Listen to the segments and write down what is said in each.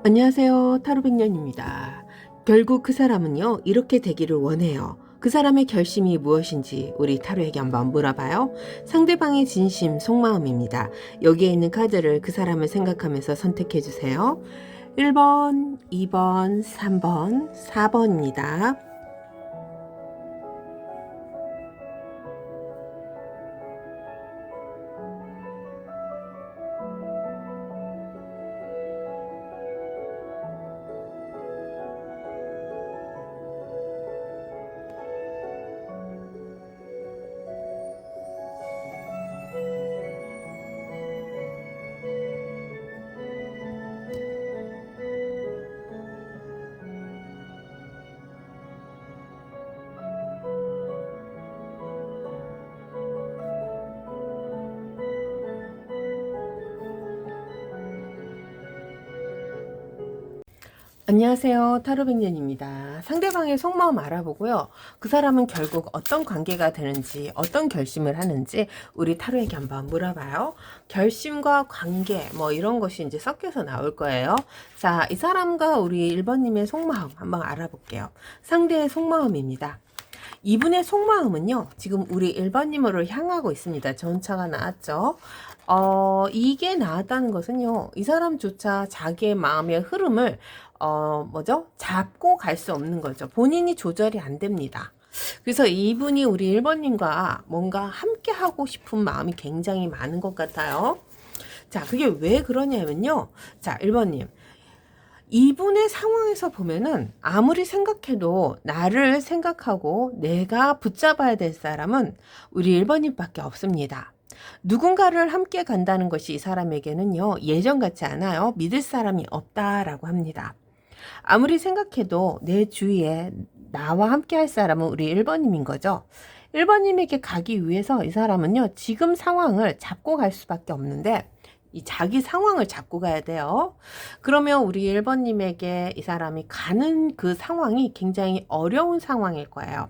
안녕하세요. 타로백년입니다. 결국 그 사람은요, 이렇게 되기를 원해요. 그 사람의 결심이 무엇인지 우리 타로에게 한번 물어봐요. 상대방의 진심, 속마음입니다. 여기에 있는 카드를 그 사람을 생각하면서 선택해 주세요. 1번, 2번, 3번, 4번입니다. 안녕하세요. 타로백년입니다. 상대방의 속마음 알아보고요. 그 사람은 결국 어떤 관계가 되는지, 어떤 결심을 하는지 우리 타로에게 한번 물어봐요. 결심과 관계, 이런 것이 이제 섞여서 나올 거예요. 자, 이 사람과 우리 1번님의 속마음 한번 알아볼게요. 상대의 속마음입니다. 이분의 속마음은요, 지금 우리 1번님으로 향하고 있습니다. 전차가 나왔죠. 이게 나왔다는 것은요, 이 사람조차 자기의 마음의 흐름을 잡고 갈 수 없는 거죠. 본인이 조절이 안 됩니다. 그래서 이분이 우리 1번님과 뭔가 함께 하고 싶은 마음이 굉장히 많은 것 같아요. 자, 그게 왜 그러냐면요. 자, 1번님. 이분의 상황에서 보면은 아무리 생각해도 나를 생각하고 내가 붙잡아야 될 사람은 우리 1번님밖에 없습니다. 누군가를 함께 간다는 것이 이 사람에게는요, 예전 같지 않아요. 믿을 사람이 없다라고 합니다. 아무리 생각해도 내 주위에 나와 함께 할 사람은 우리 1번님인 거죠. 1번님에게 가기 위해서 이 사람은요, 지금 상황을 잡고 갈 수밖에 없는데, 이 자기 상황을 잡고 가야 돼요. 그러면 우리 1번님에게 이 사람이 가는 그 상황이 굉장히 어려운 상황일 거예요.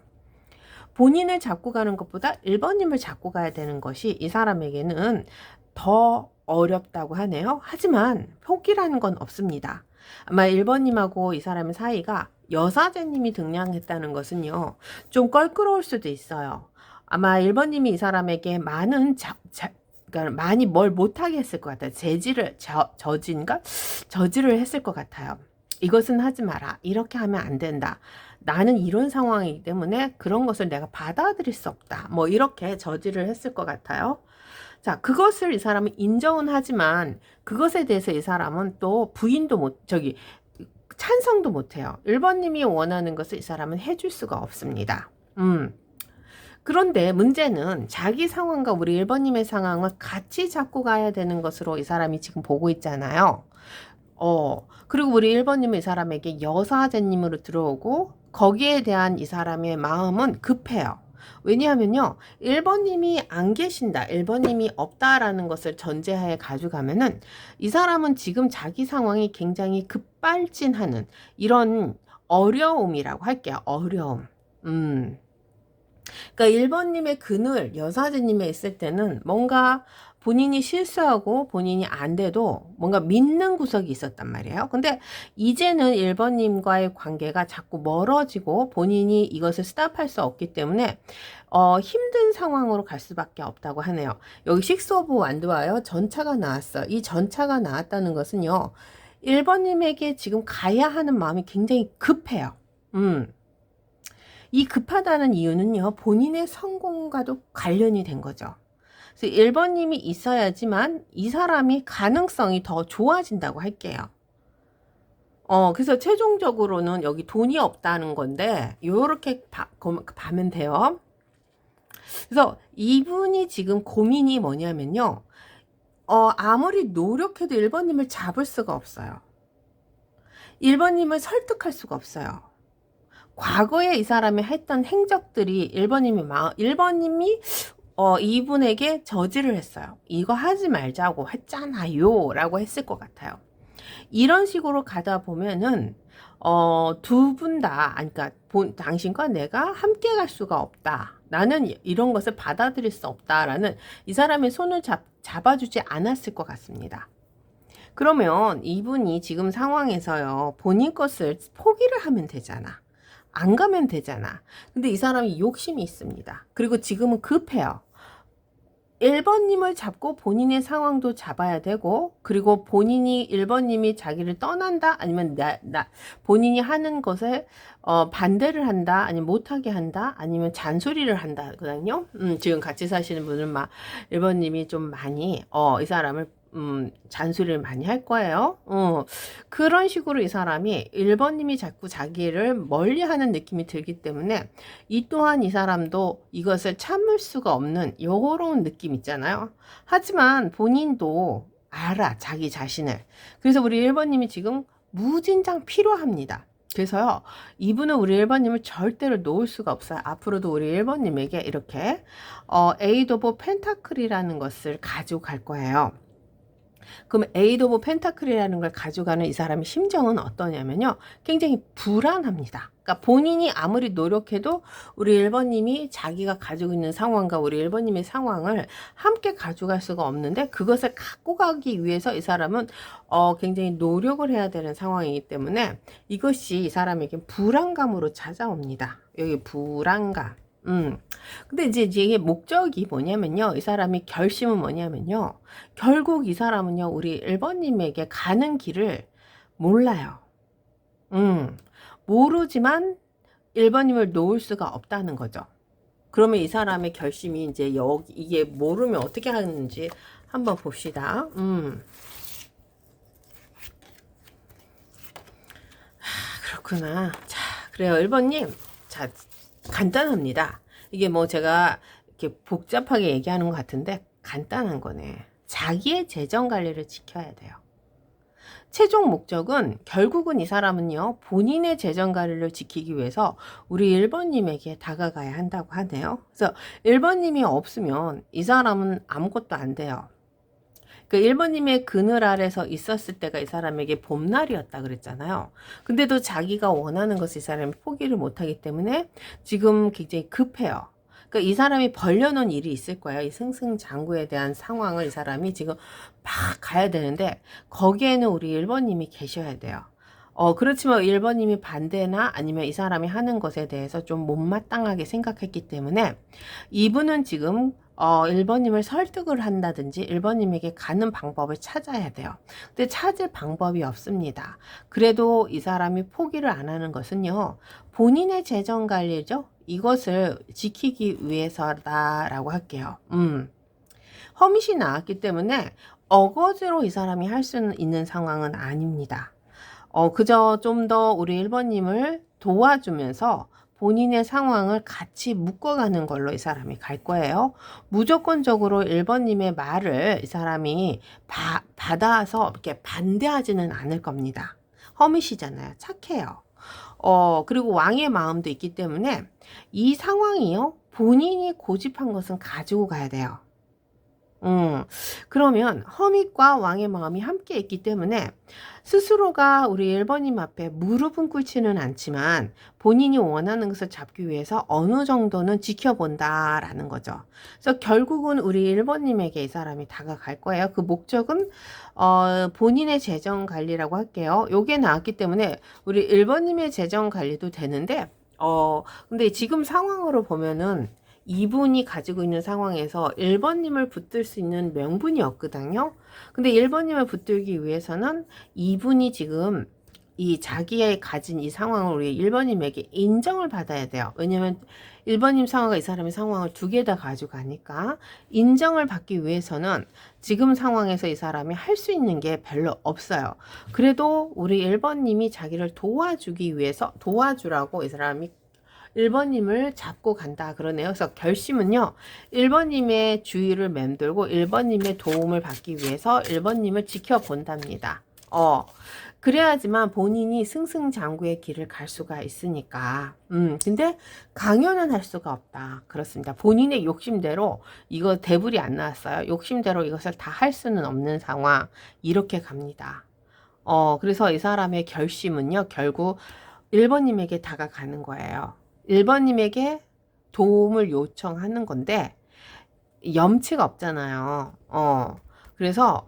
본인을 잡고 가는 것보다 1번님을 잡고 가야 되는 것이 이 사람에게는 더 어렵다고 하네요. 하지만 포기라는 건 없습니다. 아마 1번님하고 이 사람의 사이가 여사제님이 등장했다는 것은요, 좀 껄끄러울 수도 있어요. 아마 1번님이 이 사람에게 그러니까 많이 뭘 못하게 했을 것 같아요. 저지를 했을 것 같아요. 이것은 하지 마라. 이렇게 하면 안 된다. 나는 이런 상황이기 때문에 그런 것을 내가 받아들일 수 없다. 이렇게 저지를 했을 것 같아요. 자, 그것을 이 사람은 인정은 하지만 그것에 대해서 이 사람은 또 찬성도 못해요. 1번님이 원하는 것을 이 사람은 해줄 수가 없습니다. 그런데 문제는 자기 상황과 우리 1번님의 상황을 같이 잡고 가야 되는 것으로 이 사람이 지금 보고 있잖아요. 그리고 우리 1번님은 이 사람에게 여사제님으로 들어오고 거기에 대한 이 사람의 마음은 급해요. 왜냐하면요, 1번님이 안 계신다, 1번님이 없다라는 것을 전제하에 가져가면은 이 사람은 지금 자기 상황이 굉장히 급발진하는 이런 어려움이라고 할게요. 어려움. 그러니까 1번님의 그늘 여사제님에 있을 때는 뭔가 본인이 실수하고 본인이 안 돼도 뭔가 믿는 구석이 있었단 말이에요. 근데 이제는 1번님과의 관계가 자꾸 멀어지고 본인이 이것을 스탑할 수 없기 때문에 힘든 상황으로 갈 수밖에 없다고 하네요. 여기 식스 오브 완드와요. 전차가 나왔어. 이 전차가 나왔다는 것은요, 1번님에게 지금 가야 하는 마음이 굉장히 급해요. 이 급하다는 이유는요, 본인의 성공과도 관련이 된 거죠. 그래서 1번님이 있어야지만 이 사람이 가능성이 더 좋아진다고 할게요. 그래서 최종적으로는 여기 돈이 없다는 건데, 요렇게 봐면 돼요. 그래서 이분이 지금 고민이 뭐냐면요, 아무리 노력해도 1번님을 잡을 수가 없어요. 1번님을 설득할 수가 없어요. 과거에 이 사람이 했던 행적들이 1번님이 이분에게 저지를 했어요. 이거 하지 말자고 했잖아요 라고 했을 것 같아요. 이런 식으로 가다 보면은 두 분 다, 그러니까 당신과 내가 함께 갈 수가 없다. 나는 이런 것을 받아들일 수 없다라는 이 사람의 손을 잡아주지 않았을 것 같습니다. 그러면 이분이 지금 상황에서요, 본인 것을 포기를 하면 되잖아. 안 가면 되잖아. 근데 이 사람이 욕심이 있습니다. 그리고 지금은 급해요. 1번님을 잡고 본인의 상황도 잡아야 되고, 그리고 본인이 1번님이 자기를 떠난다? 아니면 본인이 하는 것에 반대를 한다? 아니면 못하게 한다? 아니면 잔소리를 한다? 거든요. 지금 같이 사시는 분은 막 1번님이 좀 많이 이 사람을 잔소리를 많이 할 거예요. 그런 식으로 이 사람이 1번님이 자꾸 자기를 멀리 하는 느낌이 들기 때문에 이 또한 이 사람도 이것을 참을 수가 없는 요런 느낌 있잖아요. 하지만 본인도 알아, 자기 자신을. 그래서 우리 1번님이 지금 무진장 필요합니다. 그래서요, 이분은 우리 1번님을 절대로 놓을 수가 없어요. 앞으로도 우리 1번님에게 이렇게 에이드 오브 펜타클이라는 것을 가지고 갈 거예요. 그럼 에이드 오브 펜타클이라는 걸 가져가는 이 사람의 심정은 어떠냐면요, 굉장히 불안합니다. 그러니까 본인이 아무리 노력해도 우리 1번님이 자기가 가지고 있는 상황과 우리 1번님의 상황을 함께 가져갈 수가 없는데, 그것을 갖고 가기 위해서 이 사람은 굉장히 노력을 해야 되는 상황이기 때문에 이것이 이 사람에게 불안감으로 찾아옵니다. 여기 불안감. 근데 이제 이게 목적이 뭐냐면요, 이 사람이 결심은 뭐냐면요, 결국 이 사람은요, 우리 1번님에게 가는 길을 몰라요. 모르지만 1번님을 놓을 수가 없다는 거죠. 그러면 이 사람의 결심이 이제 여기, 이게 모르면 어떻게 하는지 한번 봅시다. 그렇구나. 자, 그래요. 1번님. 자, 간단합니다. 이게 뭐 제가 이렇게 복잡하게 얘기하는 것 같은데 간단한 거네. 자기의 재정 관리를 지켜야 돼요. 최종 목적은 결국은 이 사람은요, 본인의 재정 관리를 지키기 위해서 우리 1번님에게 다가가야 한다고 하네요. 그래서 1번님이 없으면 이 사람은 아무것도 안 돼요. 그 1번님의 그늘 아래서 있었을 때가 이 사람에게 봄날이었다 그랬잖아요. 근데도 자기가 원하는 것을 이 사람이 포기를 못하기 때문에 지금 굉장히 급해요. 그러니까 이 사람이 벌려놓은 일이 있을 거예요. 이 승승장구에 대한 상황을 이 사람이 지금 막 가야 되는데 거기에는 우리 1번님이 계셔야 돼요. 그렇지만 1번님이 반대나 아니면 이 사람이 하는 것에 대해서 좀 못마땅하게 생각했기 때문에 이분은 지금 1번님을 설득을 한다든지 1번님에게 가는 방법을 찾아야 돼요. 근데 찾을 방법이 없습니다. 그래도 이 사람이 포기를 안 하는 것은요, 본인의 재정 관리죠. 이것을 지키기 위해서다라고 할게요. 허밋이 나왔기 때문에 어거지로 이 사람이 할 수 있는 상황은 아닙니다. 그저 좀 더 우리 1번님을 도와주면서 본인의 상황을 같이 묶어가는 걸로 이 사람이 갈 거예요. 무조건적으로 1번님의 말을 이 사람이 받아서 이렇게 반대하지는 않을 겁니다. 허밋이잖아요. 착해요. 그리고 왕의 마음도 있기 때문에 이 상황이요, 본인이 고집한 것은 가지고 가야 돼요. 그러면 허밋과 왕의 마음이 함께 있기 때문에 스스로가 우리 1번님 앞에 무릎은 꿇지는 않지만 본인이 원하는 것을 잡기 위해서 어느 정도는 지켜본다라는 거죠. 그래서 결국은 우리 1번님에게 이 사람이 다가갈 거예요. 그 목적은 본인의 재정 관리라고 할게요. 요게 나왔기 때문에 우리 1번님의 재정 관리도 되는데 근데 지금 상황으로 보면은 이분이 가지고 있는 상황에서 1번님을 붙들 수 있는 명분이 없거든요. 근데 1번님을 붙들기 위해서는 이분이 지금 이 자기의 가진 이 상황을 우리 1번님에게 인정을 받아야 돼요. 왜냐면 1번님 상황과 이 사람의 상황을 두 개 다 가져가니까 인정을 받기 위해서는 지금 상황에서 이 사람이 할 수 있는 게 별로 없어요. 그래도 우리 1번님이 자기를 도와주기 위해서 도와주라고 이 사람이 1번님을 잡고 간다 그러네요. 그래서 결심은요, 1번님의 주의를 맴돌고 1번님의 도움을 받기 위해서 1번님을 지켜본답니다. 그래야지만 본인이 승승장구의 길을 갈 수가 있으니까. 근데 강요는 할 수가 없다. 그렇습니다. 본인의 욕심대로 이거 대불이 안 나왔어요. 욕심대로 이것을 다 할 수는 없는 상황. 이렇게 갑니다. 그래서 이 사람의 결심은요, 결국 1번님에게 다가가는 거예요. 1번님에게 도움을 요청하는 건데 염치가 없잖아요. 그래서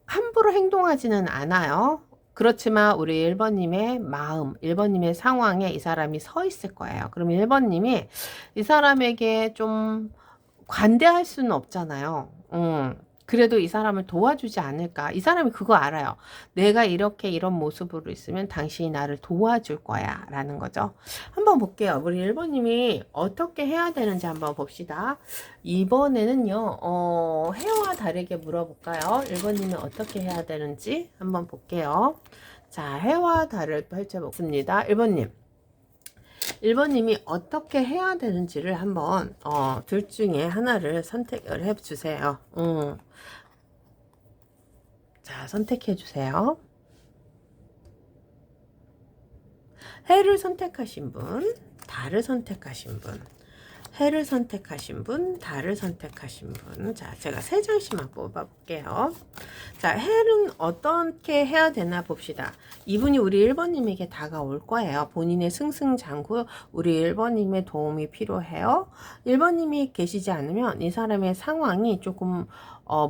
함부로 행동하지는 않아요. 그렇지만 우리 1번님의 마음, 1번님의 상황에 이 사람이 서 있을 거예요. 그럼 1번님이 이 사람에게 좀 관대할 수는 없잖아요. 그래도 이 사람을 도와주지 않을까. 이 사람이 그거 알아요. 내가 이렇게 이런 모습으로 있으면 당신이 나를 도와줄 거야. 라는 거죠. 한번 볼게요. 우리 1번님이 어떻게 해야 되는지 한번 봅시다. 이번에는요, 해와 다르게 물어볼까요? 1번님이 어떻게 해야 되는지 한번 볼게요. 자, 해와 달을 펼쳐보겠습니다. 1번님. 1번님이 어떻게 해야 되는지를 한번 둘 중에 하나를 선택을 해 주세요. 자, 선택해 주세요. 해를 선택하신 분, 달을 선택하신 분, 해를 선택하신 분, 달을 선택하신 분. 자, 제가 세 장씩만 뽑아볼게요. 자, 해는 어떻게 해야 되나 봅시다. 이분이 우리 1번님에게 다가올 거예요. 본인의 승승장구, 우리 1번님의 도움이 필요해요. 1번님이 계시지 않으면 이 사람의 상황이 조금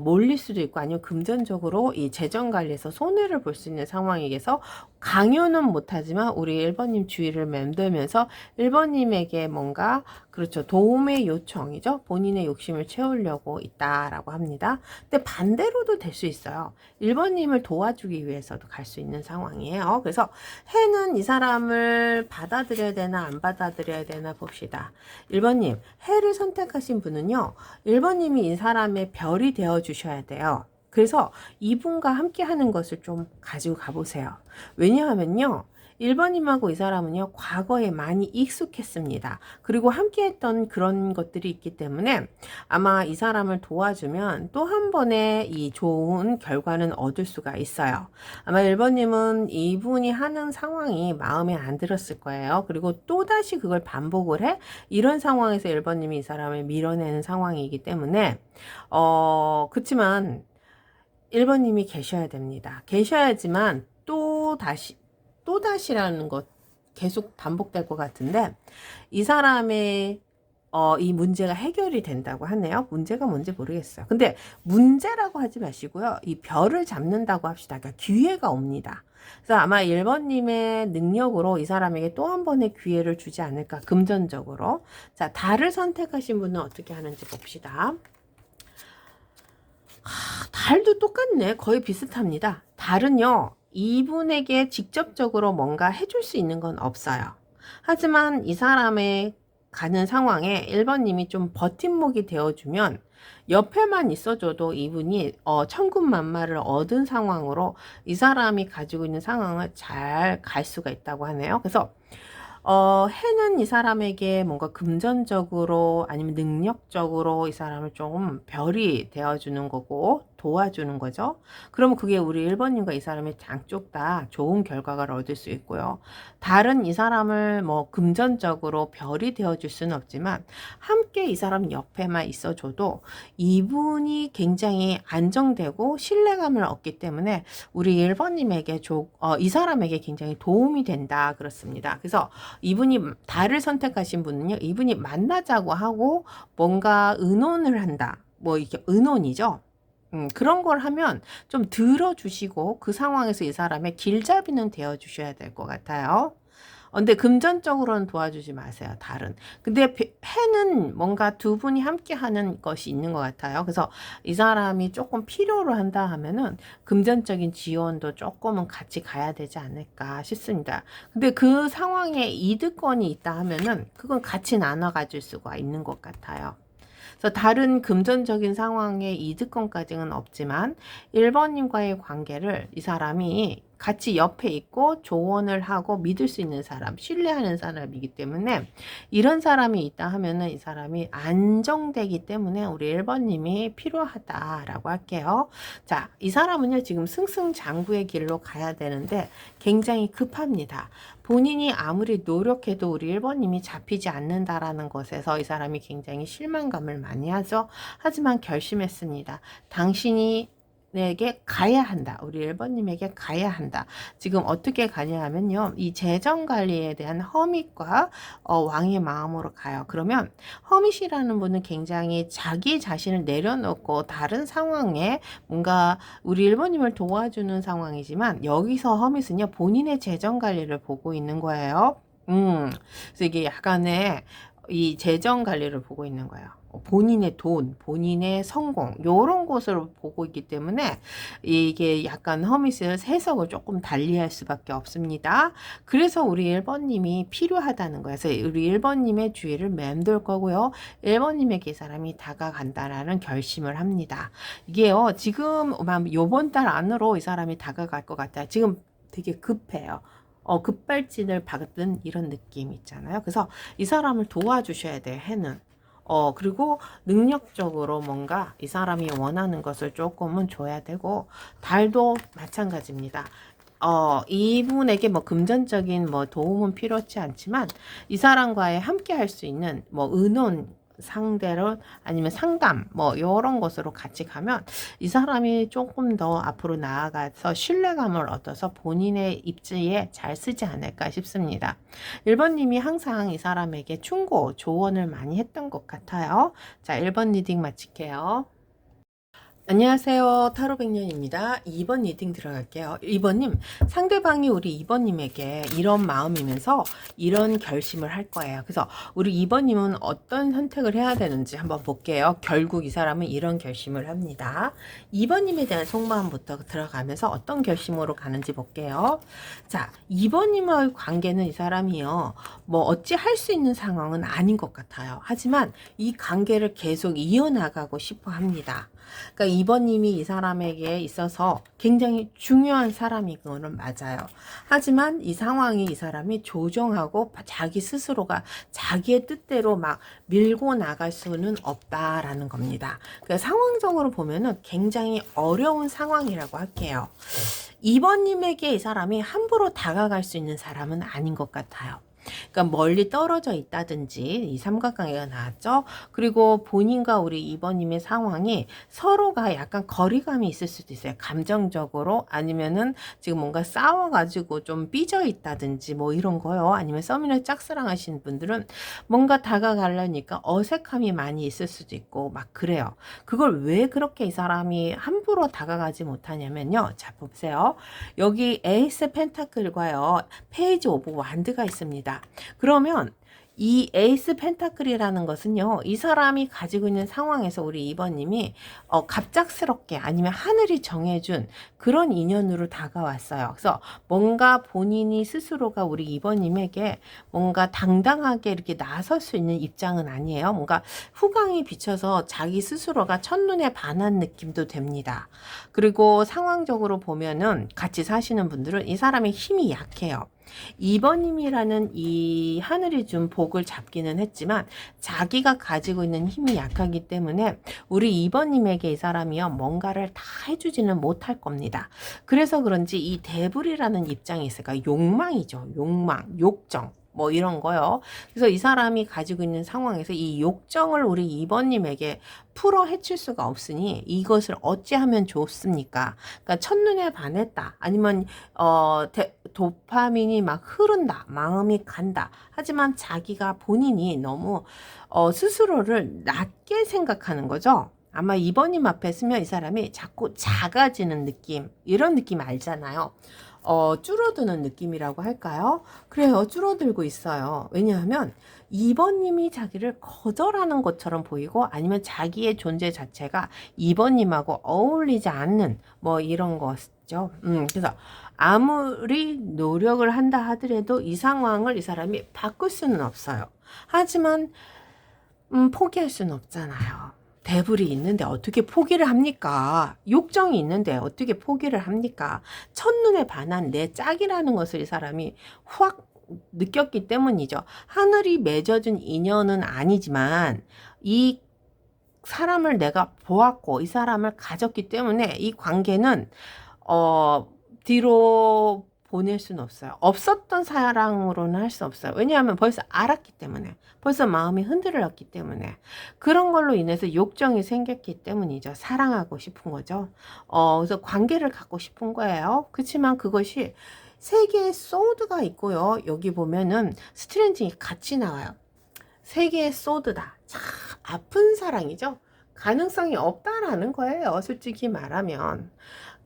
몰릴 수도 있고 아니면 금전적으로 이 재정 관리에서 손해를 볼 수 있는 상황이겠서 강요는 못하지만 우리 1번님 주위를 맴돌면서 1번님에게 뭔가 그렇죠. 도움의 요청이죠. 본인의 욕심을 채우려고 있다라고 합니다. 근데 반대로도 될 수 있어요. 1번님을 도와주기 위해서도 갈 수 있는 상황이에요. 그래서 해는 이 사람을 받아들여야 되나 안 받아들여야 되나 봅시다. 1번님, 해를 선택하신 분은요. 1번님이 이 사람의 별이 되어 주셔야 돼요. 그래서 이분과 함께 하는 것을 좀 가지고 가보세요. 왜냐하면요. 1번님하고 이 사람은요, 과거에 많이 익숙했습니다. 그리고 함께 했던 그런 것들이 있기 때문에 아마 이 사람을 도와주면 또 한 번의 이 좋은 결과는 얻을 수가 있어요. 아마 1번님은 이분이 하는 상황이 마음에 안 들었을 거예요. 그리고 또다시 그걸 반복을 해? 이런 상황에서 1번님이 이 사람을 밀어내는 상황이기 때문에, 그렇지만 1번님이 계셔야 됩니다. 계셔야지만 또다시라는 것 계속 반복될 것 같은데 이 사람의 이 문제가 해결이 된다고 하네요. 문제가 뭔지 모르겠어요. 근데 문제라고 하지 마시고요. 이 별을 잡는다고 합시다. 그러니까 기회가 옵니다. 그래서 아마 1번님의 능력으로 이 사람에게 또 한 번의 기회를 주지 않을까 금전적으로. 자, 달을 선택하신 분은 어떻게 하는지 봅시다. 달도 똑같네. 거의 비슷합니다. 달은요. 이분에게 직접적으로 뭔가 해줄 수 있는 건 없어요. 하지만 이 사람의 가는 상황에 1번님이 좀 버팀목이 되어주면 옆에만 있어줘도 이분이 천군만마를 얻은 상황으로 이 사람이 가지고 있는 상황을 잘 갈 수가 있다고 하네요. 그래서 해는 이 사람에게 뭔가 금전적으로 아니면 능력적으로 이 사람을 조금 별이 되어주는 거고 도와주는 거죠. 그러면 그게 우리 1번님과 이 사람의 양쪽 다 좋은 결과를 얻을 수 있고요. 다른 이 사람을 뭐 금전적으로 별이 되어줄 수는 없지만 함께 이 사람 옆에만 있어줘도 이분이 굉장히 안정되고 신뢰감을 얻기 때문에 우리 1번님에게 이 사람에게 굉장히 도움이 된다 그렇습니다. 그래서 이분이 달을 선택하신 분은요. 이분이 만나자고 하고 뭔가 의논을 한다. 뭐 이게 의논이죠. 그런 걸 하면 좀 들어주시고 그 상황에서 이 사람의 길잡이는 되어주셔야 될 것 같아요. 근데 금전적으로는 도와주지 마세요. 달은. 근데 해는 뭔가 두 분이 함께 하는 것이 있는 것 같아요. 그래서 이 사람이 조금 필요로 한다 하면은 금전적인 지원도 조금은 같이 가야 되지 않을까 싶습니다. 근데 그 상황에 이득권이 있다 하면은 그건 같이 나눠 가질 수가 있는 것 같아요. 그래서 다른 금전적인 상황의 이득권까지는 없지만 1번님과의 관계를 이 사람이 같이 옆에 있고 조언을 하고 믿을 수 있는 사람, 신뢰하는 사람이기 때문에 이런 사람이 있다 하면은 이 사람이 안정되기 때문에 우리 1번님이 필요하다라고 할게요. 자, 이 사람은요, 지금 승승장구의 길로 가야 되는데 굉장히 급합니다. 본인이 아무리 노력해도 우리 1번님이 잡히지 않는다라는 것에서 이 사람이 굉장히 실망감을 많이 하죠. 하지만 결심했습니다. 당신이 에게 가야 한다. 우리 1번님에게 가야 한다. 지금 어떻게 가냐 하면요. 이 재정 관리에 대한 허밋과 왕의 마음으로 가요. 그러면 허밋이라는 분은 굉장히 자기 자신을 내려놓고 다른 상황에 뭔가 우리 1번님을 도와주는 상황이지만 여기서 허밋은요. 본인의 재정 관리를 보고 있는 거예요. 그래서 이게 약간의 이 재정 관리를 보고 있는 거예요. 본인의 돈, 본인의 성공, 요런 것을 보고 있기 때문에 이게 약간 허밋을 해석을 조금 달리할 수밖에 없습니다. 그래서 우리 1번님이 필요하다는 거예요. 그래서 우리 1번님의 주위를 맴돌 거고요. 1번님에게 이 사람이 다가간다라는 결심을 합니다. 이게요, 지금 요번 달 안으로 이 사람이 다가갈 것 같아요. 지금 되게 급해요. 급발진을 받은 이런 느낌 있잖아요. 그래서 이 사람을 도와주셔야 돼요, 해는. 그리고 능력적으로 뭔가 이 사람이 원하는 것을 조금은 줘야 되고, 달도 마찬가지입니다. 이분에게 뭐 금전적인 뭐 도움은 필요치 않지만, 이 사람과의 함께 할 수 있는 뭐 의논, 상대로 아니면 상담 뭐 이런 것으로 같이 가면 이 사람이 조금 더 앞으로 나아가서 신뢰감을 얻어서 본인의 입지에 잘 쓰지 않을까 싶습니다. 1번님이 항상 이 사람에게 충고, 조언을 많이 했던 것 같아요. 자, 1번 리딩 마칠게요. 안녕하세요. 타로백년입니다. 2번 리딩 들어갈게요. 2번님, 상대방이 우리 2번님에게 이런 마음이면서 이런 결심을 할 거예요. 그래서 우리 2번님은 어떤 선택을 해야 되는지 한번 볼게요. 결국 이 사람은 이런 결심을 합니다. 2번님에 대한 속마음부터 들어가면서 어떤 결심으로 가는지 볼게요. 자, 2번님과의 관계는 이 사람이요, 뭐 어찌 할 수 있는 상황은 아닌 것 같아요. 하지만 이 관계를 계속 이어나가고 싶어 합니다. 그러니까 2번님이 이 사람에게 있어서 굉장히 중요한 사람인 거는 맞아요. 하지만 이 상황이 이 사람이 조정하고 자기 스스로가 자기의 뜻대로 막 밀고 나갈 수는 없다라는 겁니다. 그러니까 상황적으로 보면은 굉장히 어려운 상황이라고 할게요. 2번님에게 이 사람이 함부로 다가갈 수 있는 사람은 아닌 것 같아요. 그러니까 멀리 떨어져 있다든지 이 삼각관계가 나왔죠. 그리고 본인과 우리 2번님의 상황이 서로가 약간 거리감이 있을 수도 있어요. 감정적으로 아니면은 지금 뭔가 싸워가지고 좀 삐져 있다든지 뭐 이런 거요. 아니면 썸이나 짝사랑하시는 분들은 뭔가 다가가려니까 어색함이 많이 있을 수도 있고 막 그래요. 그걸 왜 그렇게 이 사람이 함부로 다가가지 못하냐면요. 자, 보세요. 여기 에이스 펜타클과요. 페이지 오브 완드가 있습니다. 그러면 이 에이스 펜타클이라는 것은요, 이 사람이 가지고 있는 상황에서 우리 2번님이 갑작스럽게 아니면 하늘이 정해준 그런 인연으로 다가왔어요. 그래서 뭔가 본인이 스스로가 우리 2번님에게 뭔가 당당하게 이렇게 나설 수 있는 입장은 아니에요. 뭔가 후광이 비쳐서 자기 스스로가 첫눈에 반한 느낌도 됩니다. 그리고 상황적으로 보면은 같이 사시는 분들은 이 사람의 힘이 약해요. 2번님이라는 이 하늘이 준 복을 잡기는 했지만 자기가 가지고 있는 힘이 약하기 때문에 우리 2번님에게 이 사람이요 뭔가를 다 해주지는 못할 겁니다. 그래서 그런지 이 대불이라는 입장이 있을까? 욕망이죠. 욕망, 욕정. 뭐 이런 거요. 그래서 이 사람이 가지고 있는 상황에서 이 욕정을 우리 2번님에게 풀어 헤칠 수가 없으니 이것을 어찌하면 좋습니까? 그러니까 첫눈에 반했다. 아니면 도파민이 막 흐른다. 마음이 간다. 하지만 자기가 본인이 너무 스스로를 낮게 생각하는 거죠. 아마 2번님 앞에 서면 이 사람이 자꾸 작아지는 느낌, 이런 느낌 알잖아요. 줄어드는 느낌이라고 할까요? 그래요. 줄어들고 있어요. 왜냐하면 2번님이 자기를 거절하는 것처럼 보이고 아니면 자기의 존재 자체가 2번님하고 어울리지 않는 뭐 이런 것이죠. 그래서 아무리 노력을 한다 하더라도 이 상황을 이 사람이 바꿀 수는 없어요. 하지만 포기할 수는 없잖아요. 대불이 있는데 어떻게 포기를 합니까? 욕정이 있는데 어떻게 포기를 합니까? 첫눈에 반한 내 짝이라는 것을 이 사람이 확 느꼈기 때문이죠. 하늘이 맺어준 인연은 아니지만 이 사람을 내가 보았고 이 사람을 가졌기 때문에 이 관계는 뒤로 보낼 수는 없어요. 없었던 사랑으로는 할 수 없어요. 왜냐하면 벌써 알았기 때문에, 벌써 마음이 흔들렸기 때문에, 그런 걸로 인해서 욕정이 생겼기 때문이죠. 사랑하고 싶은 거죠. 그래서 관계를 갖고 싶은 거예요. 그렇지만 그것이 세 개의 소드가 있고요. 여기 보면은 스트레인징이 같이 나와요. 세 개의 소드다. 참 아픈 사랑이죠. 가능성이 없다라는 거예요. 솔직히 말하면.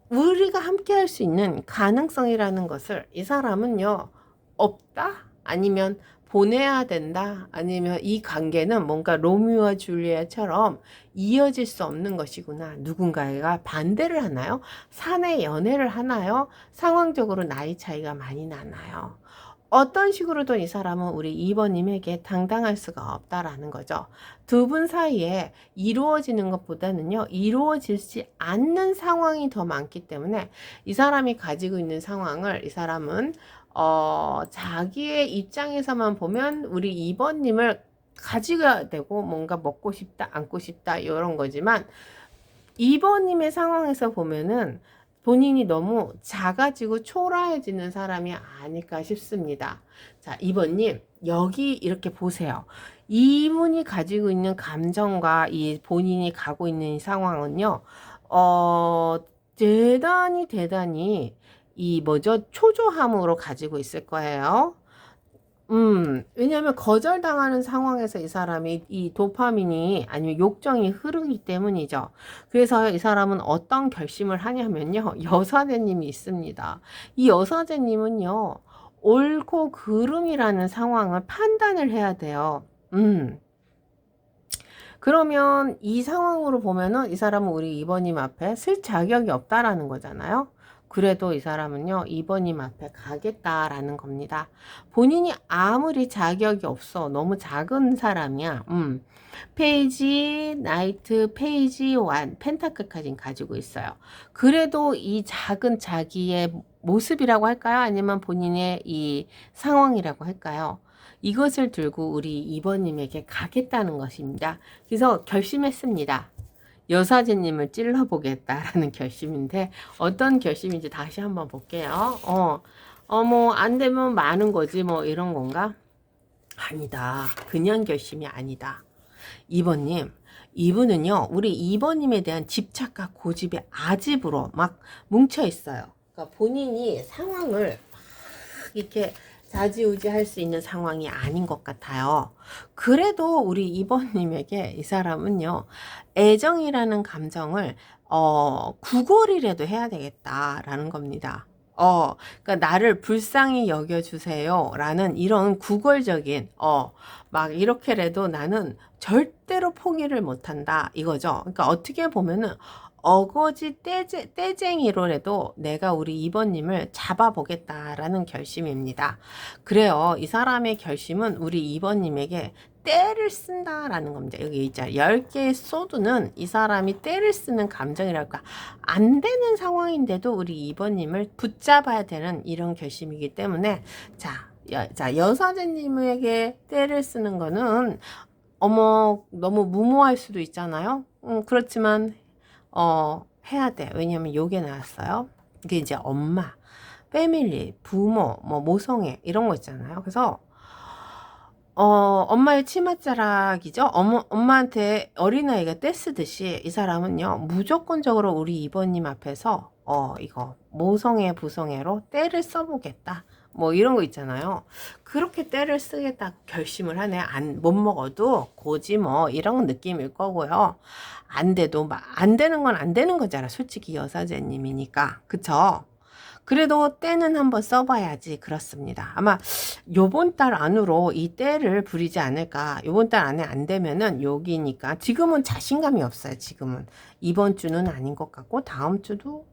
우리가 함께 할 수 있는 가능성이라는 것을 이 사람은요, 없다? 아니면 보내야 된다? 아니면 이 관계는 뭔가 로미오와 줄리엣처럼 이어질 수 없는 것이구나. 누군가가 반대를 하나요? 사내 연애를 하나요? 상황적으로 나이 차이가 많이 나나요? 어떤 식으로든 이 사람은 우리 2번님에게 당당할 수가 없다라는 거죠. 두 분 사이에 이루어지는 것보다는요, 이루어지지 않는 상황이 더 많기 때문에 이 사람이 가지고 있는 상황을 이 사람은 자기의 입장에서만 보면 우리 2번님을 가지가 되고 뭔가 먹고 싶다, 안고 싶다 이런 거지만 2번님의 상황에서 보면은 본인이 너무 작아지고 초라해지는 사람이 아닐까 싶습니다. 자, 2번님, 여기 이렇게 보세요. 이분이 가지고 있는 감정과 이 본인이 가고 있는 이 상황은요, 대단히 이 뭐죠? 초조함으로 가지고 있을 거예요. 왜냐하면 거절당하는 상황에서 이 사람이 이 도파민이 아니면 욕정이 흐르기 때문이죠. 그래서 이 사람은 어떤 결심을 하냐면요. 여사제님이 있습니다. 이 여사제님은요. 옳고 그름이라는 상황을 판단을 해야 돼요. 그러면 이 상황으로 보면은 이 사람은 우리 2번님 앞에 쓸 자격이 없다라는 거잖아요. 그래도 이 사람은요, 2번님 앞에 가겠다라는 겁니다. 본인이 아무리 자격이 없어. 너무 작은 사람이야. 페이지, 나이트, 페이지, 완, 펜타클까지 가지고 있어요. 그래도 이 작은 자기의 모습이라고 할까요? 아니면 본인의 이 상황이라고 할까요? 이것을 들고 우리 2번님에게 가겠다는 것입니다. 그래서 결심했습니다. 여사제님을 찔러보겠다라는 결심인데 어떤 결심인지 다시 한번 볼게요. 뭐 안 되면 많은 거지 뭐 이런 건가? 아니다. 그냥 결심이 아니다. 2번님, 이분은요, 우리 2번님에 대한 집착과 고집의 아집으로 막 뭉쳐 있어요. 그러니까 본인이 상황을 이렇게 좌지우지 할 수 있는 상황이 아닌 것 같아요. 그래도 우리 2번님에게 이 사람은요, 애정이라는 감정을, 구걸이라도 해야 되겠다라는 겁니다. 그러니까 나를 불쌍히 여겨주세요. 라는 이런 구걸적인, 막 이렇게라도 나는 절대로 포기를 못한다. 이거죠. 그러니까 어떻게 보면은 어거지 떼쟁이로라도 내가 우리 2번님을 잡아보겠다라는 결심입니다. 그래요. 이 사람의 결심은 우리 2번님에게 때를 쓴다라는 겁니다. 여기 있잖아요. 10개의 소드는 이 사람이 때를 쓰는 감정이랄까. 안 되는 상황인데도 우리 2번님을 붙잡아야 되는 이런 결심이기 때문에 자, 여사제님에게 때를 쓰는 거는 너무 무모할 수도 있잖아요. 그렇지만 해야 돼. 왜냐면 요게 나왔어요. 이게 이제 엄마, 패밀리, 부모, 뭐 모성애 이런 거 있잖아요. 그래서 엄마의 치맛자락이죠. 엄마한테 어린아이가 떼쓰듯이 이 사람은요, 무조건적으로 우리 2번님 앞에서, 이거, 모성애, 부성애로 때를 써보겠다. 뭐 이런 거 있잖아요. 그렇게 때를 쓰겠다고 결심을 하네. 못 먹어도 고지 뭐 이런 느낌일 거고요. 안 되는 건 안 되는 거잖아. 솔직히 여사제님이니까. 그쵸? 그래도 때는 한번 써봐야지. 그렇습니다. 아마 요번 달 안으로 이 때를 부리지 않을까. 요번 달 안에 안 되면은 여기니까 지금은 자신감이 없어요. 지금은 이번 주는 아닌 것 같고 다음 주도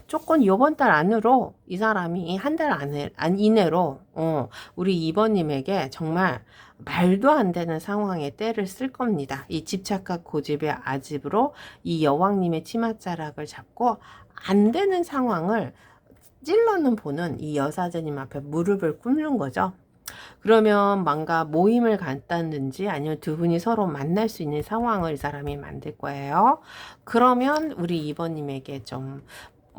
조금 요번 달 안으로 이 사람이 한 달 이내로 우리 2번님에게 정말 말도 안 되는 상황에 때를 쓸 겁니다. 이 집착과 고집의 아집으로 이 여왕님의 치맛자락을 잡고 안 되는 상황을 찔러는 보는 이 여사제님 앞에 무릎을 꿇는 거죠. 그러면 뭔가 모임을 갖다든지 아니면 두 분이 서로 만날 수 있는 상황을 이 사람이 만들 거예요. 그러면 우리 2번님에게 좀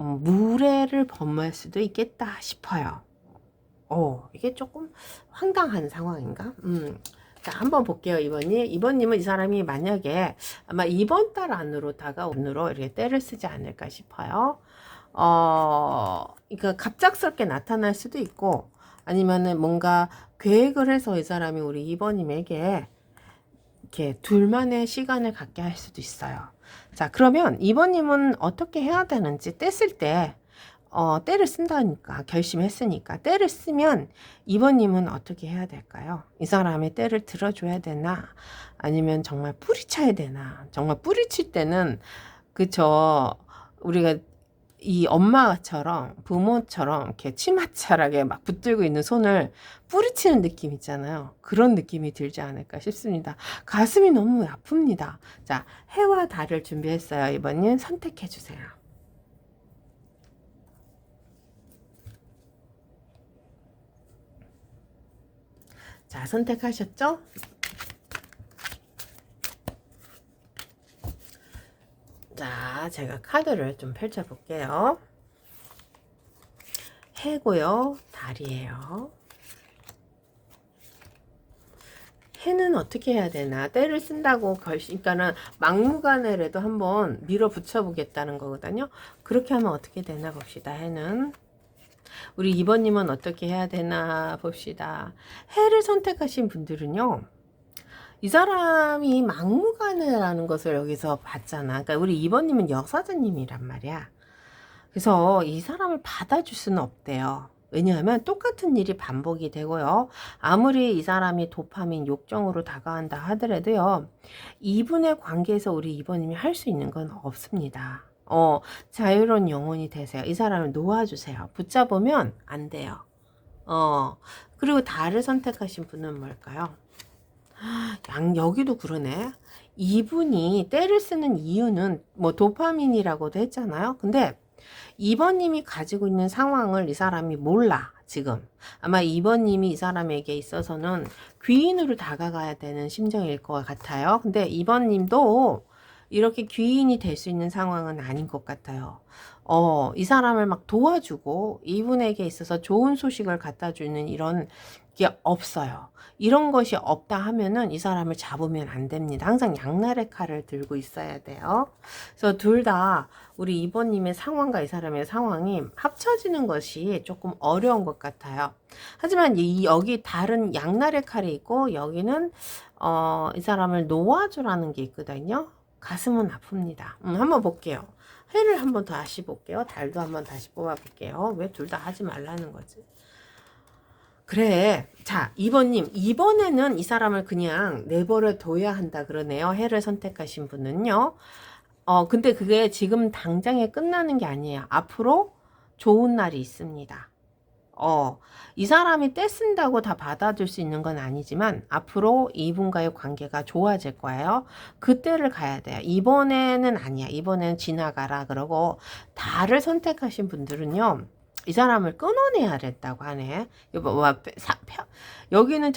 무례를 범할 수도 있겠다 싶어요. 이게 조금 황당한 상황인가? 자, 한번 볼게요, 이번님. 이번님은 이 사람이 만약에 아마 이번 달 안으로 다가오므로 이렇게 때를 쓰지 않을까 싶어요. 그러니까 갑작스럽게 나타날 수도 있고, 아니면은 뭔가 계획을 해서 이 사람이 우리 이번님에게 이렇게 둘만의 시간을 갖게 할 수도 있어요. 자, 그러면 이번님은 어떻게 해야 되는지 뗐을 때, 때를 쓴다니까, 결심했으니까. 때를 쓰면 이번님은 어떻게 해야 될까요? 이 사람의 때를 들어줘야 되나? 아니면 정말 뿌리쳐야 되나? 정말 뿌리칠 때는, 그쵸. 우리가 이 엄마처럼, 부모처럼 이렇게 치맛자락에 막 붙들고 있는 손을 뿌리치는 느낌 있잖아요. 그런 느낌이 들지 않을까 싶습니다. 가슴이 너무 아픕니다. 자, 해와 달을 준비했어요. 이번님 선택해 주세요. 자, 선택하셨죠? 자, 제가 카드를 좀 펼쳐 볼게요. 해고요, 달이에요. 해는 어떻게 해야 되나? 때를 쓴다고 그러니까는 막무가내라도 한번 밀어붙여 보겠다는 거거든요. 그렇게 하면 어떻게 되나 봅시다. 해는 우리 이번님은 어떻게 해야 되나 봅시다. 해를 선택하신 분들은요, 이 사람이 막무가내라는 것을 여기서 봤잖아. 그러니까 우리 이번님은 여사자님이란 말이야. 그래서 이 사람을 받아줄 수는 없대요. 왜냐하면 똑같은 일이 반복이 되고요. 아무리 이 사람이 도파민 욕정으로 다가간다 하더라도요. 이분의 관계에서 우리 이번님이 할 수 있는 건 없습니다. 자유로운 영혼이 되세요. 이 사람을 놓아주세요. 붙잡으면 안 돼요. 그리고 달을 선택하신 분은 뭘까요? 여기도 그러네. 이분이 때를 쓰는 이유는 뭐 도파민이라고도 했잖아요. 근데 2번님이 가지고 있는 상황을 이 사람이 몰라, 지금. 아마 2번님이 이 사람에게 있어서는 귀인으로 다가가야 되는 심정일 것 같아요. 근데 2번님도 이렇게 귀인이 될 수 있는 상황은 아닌 것 같아요. 이 사람을 막 도와주고 이분에게 있어서 좋은 소식을 갖다 주는 이런 게 없어요. 이런 것이 없다 하면은 이 사람을 잡으면 안 됩니다. 항상 양날의 칼을 들고 있어야 돼요. 그래서 둘 다 우리 이번님의 상황과 이 사람의 상황이 합쳐지는 것이 조금 어려운 것 같아요. 하지만 여기 다른 양날의 칼이 있고 여기는 이 사람을 놓아주라는 게 있거든요. 가슴은 아픕니다. 한번 볼게요. 해를 한번 다시 볼게요. 달도 한번 다시 뽑아볼게요. 왜 둘 다 하지 말라는 거지? 그래. 자, 2번님. 이번에는 이 사람을 그냥 내버려 둬야 한다 그러네요. 해를 선택하신 분은요. 근데 그게 지금 당장에 끝나는 게 아니에요. 앞으로 좋은 날이 있습니다. 이 사람이 떼쓴다고 다 받아줄 수 있는 건 아니지만 앞으로 이분과의 관계가 좋아질 거예요. 그때를 가야 돼요. 이번에는 아니야. 이번에는 지나가라 그러고 달을 선택하신 분들은요. 이 사람을 끊어내야 됐다고 하네. 여기는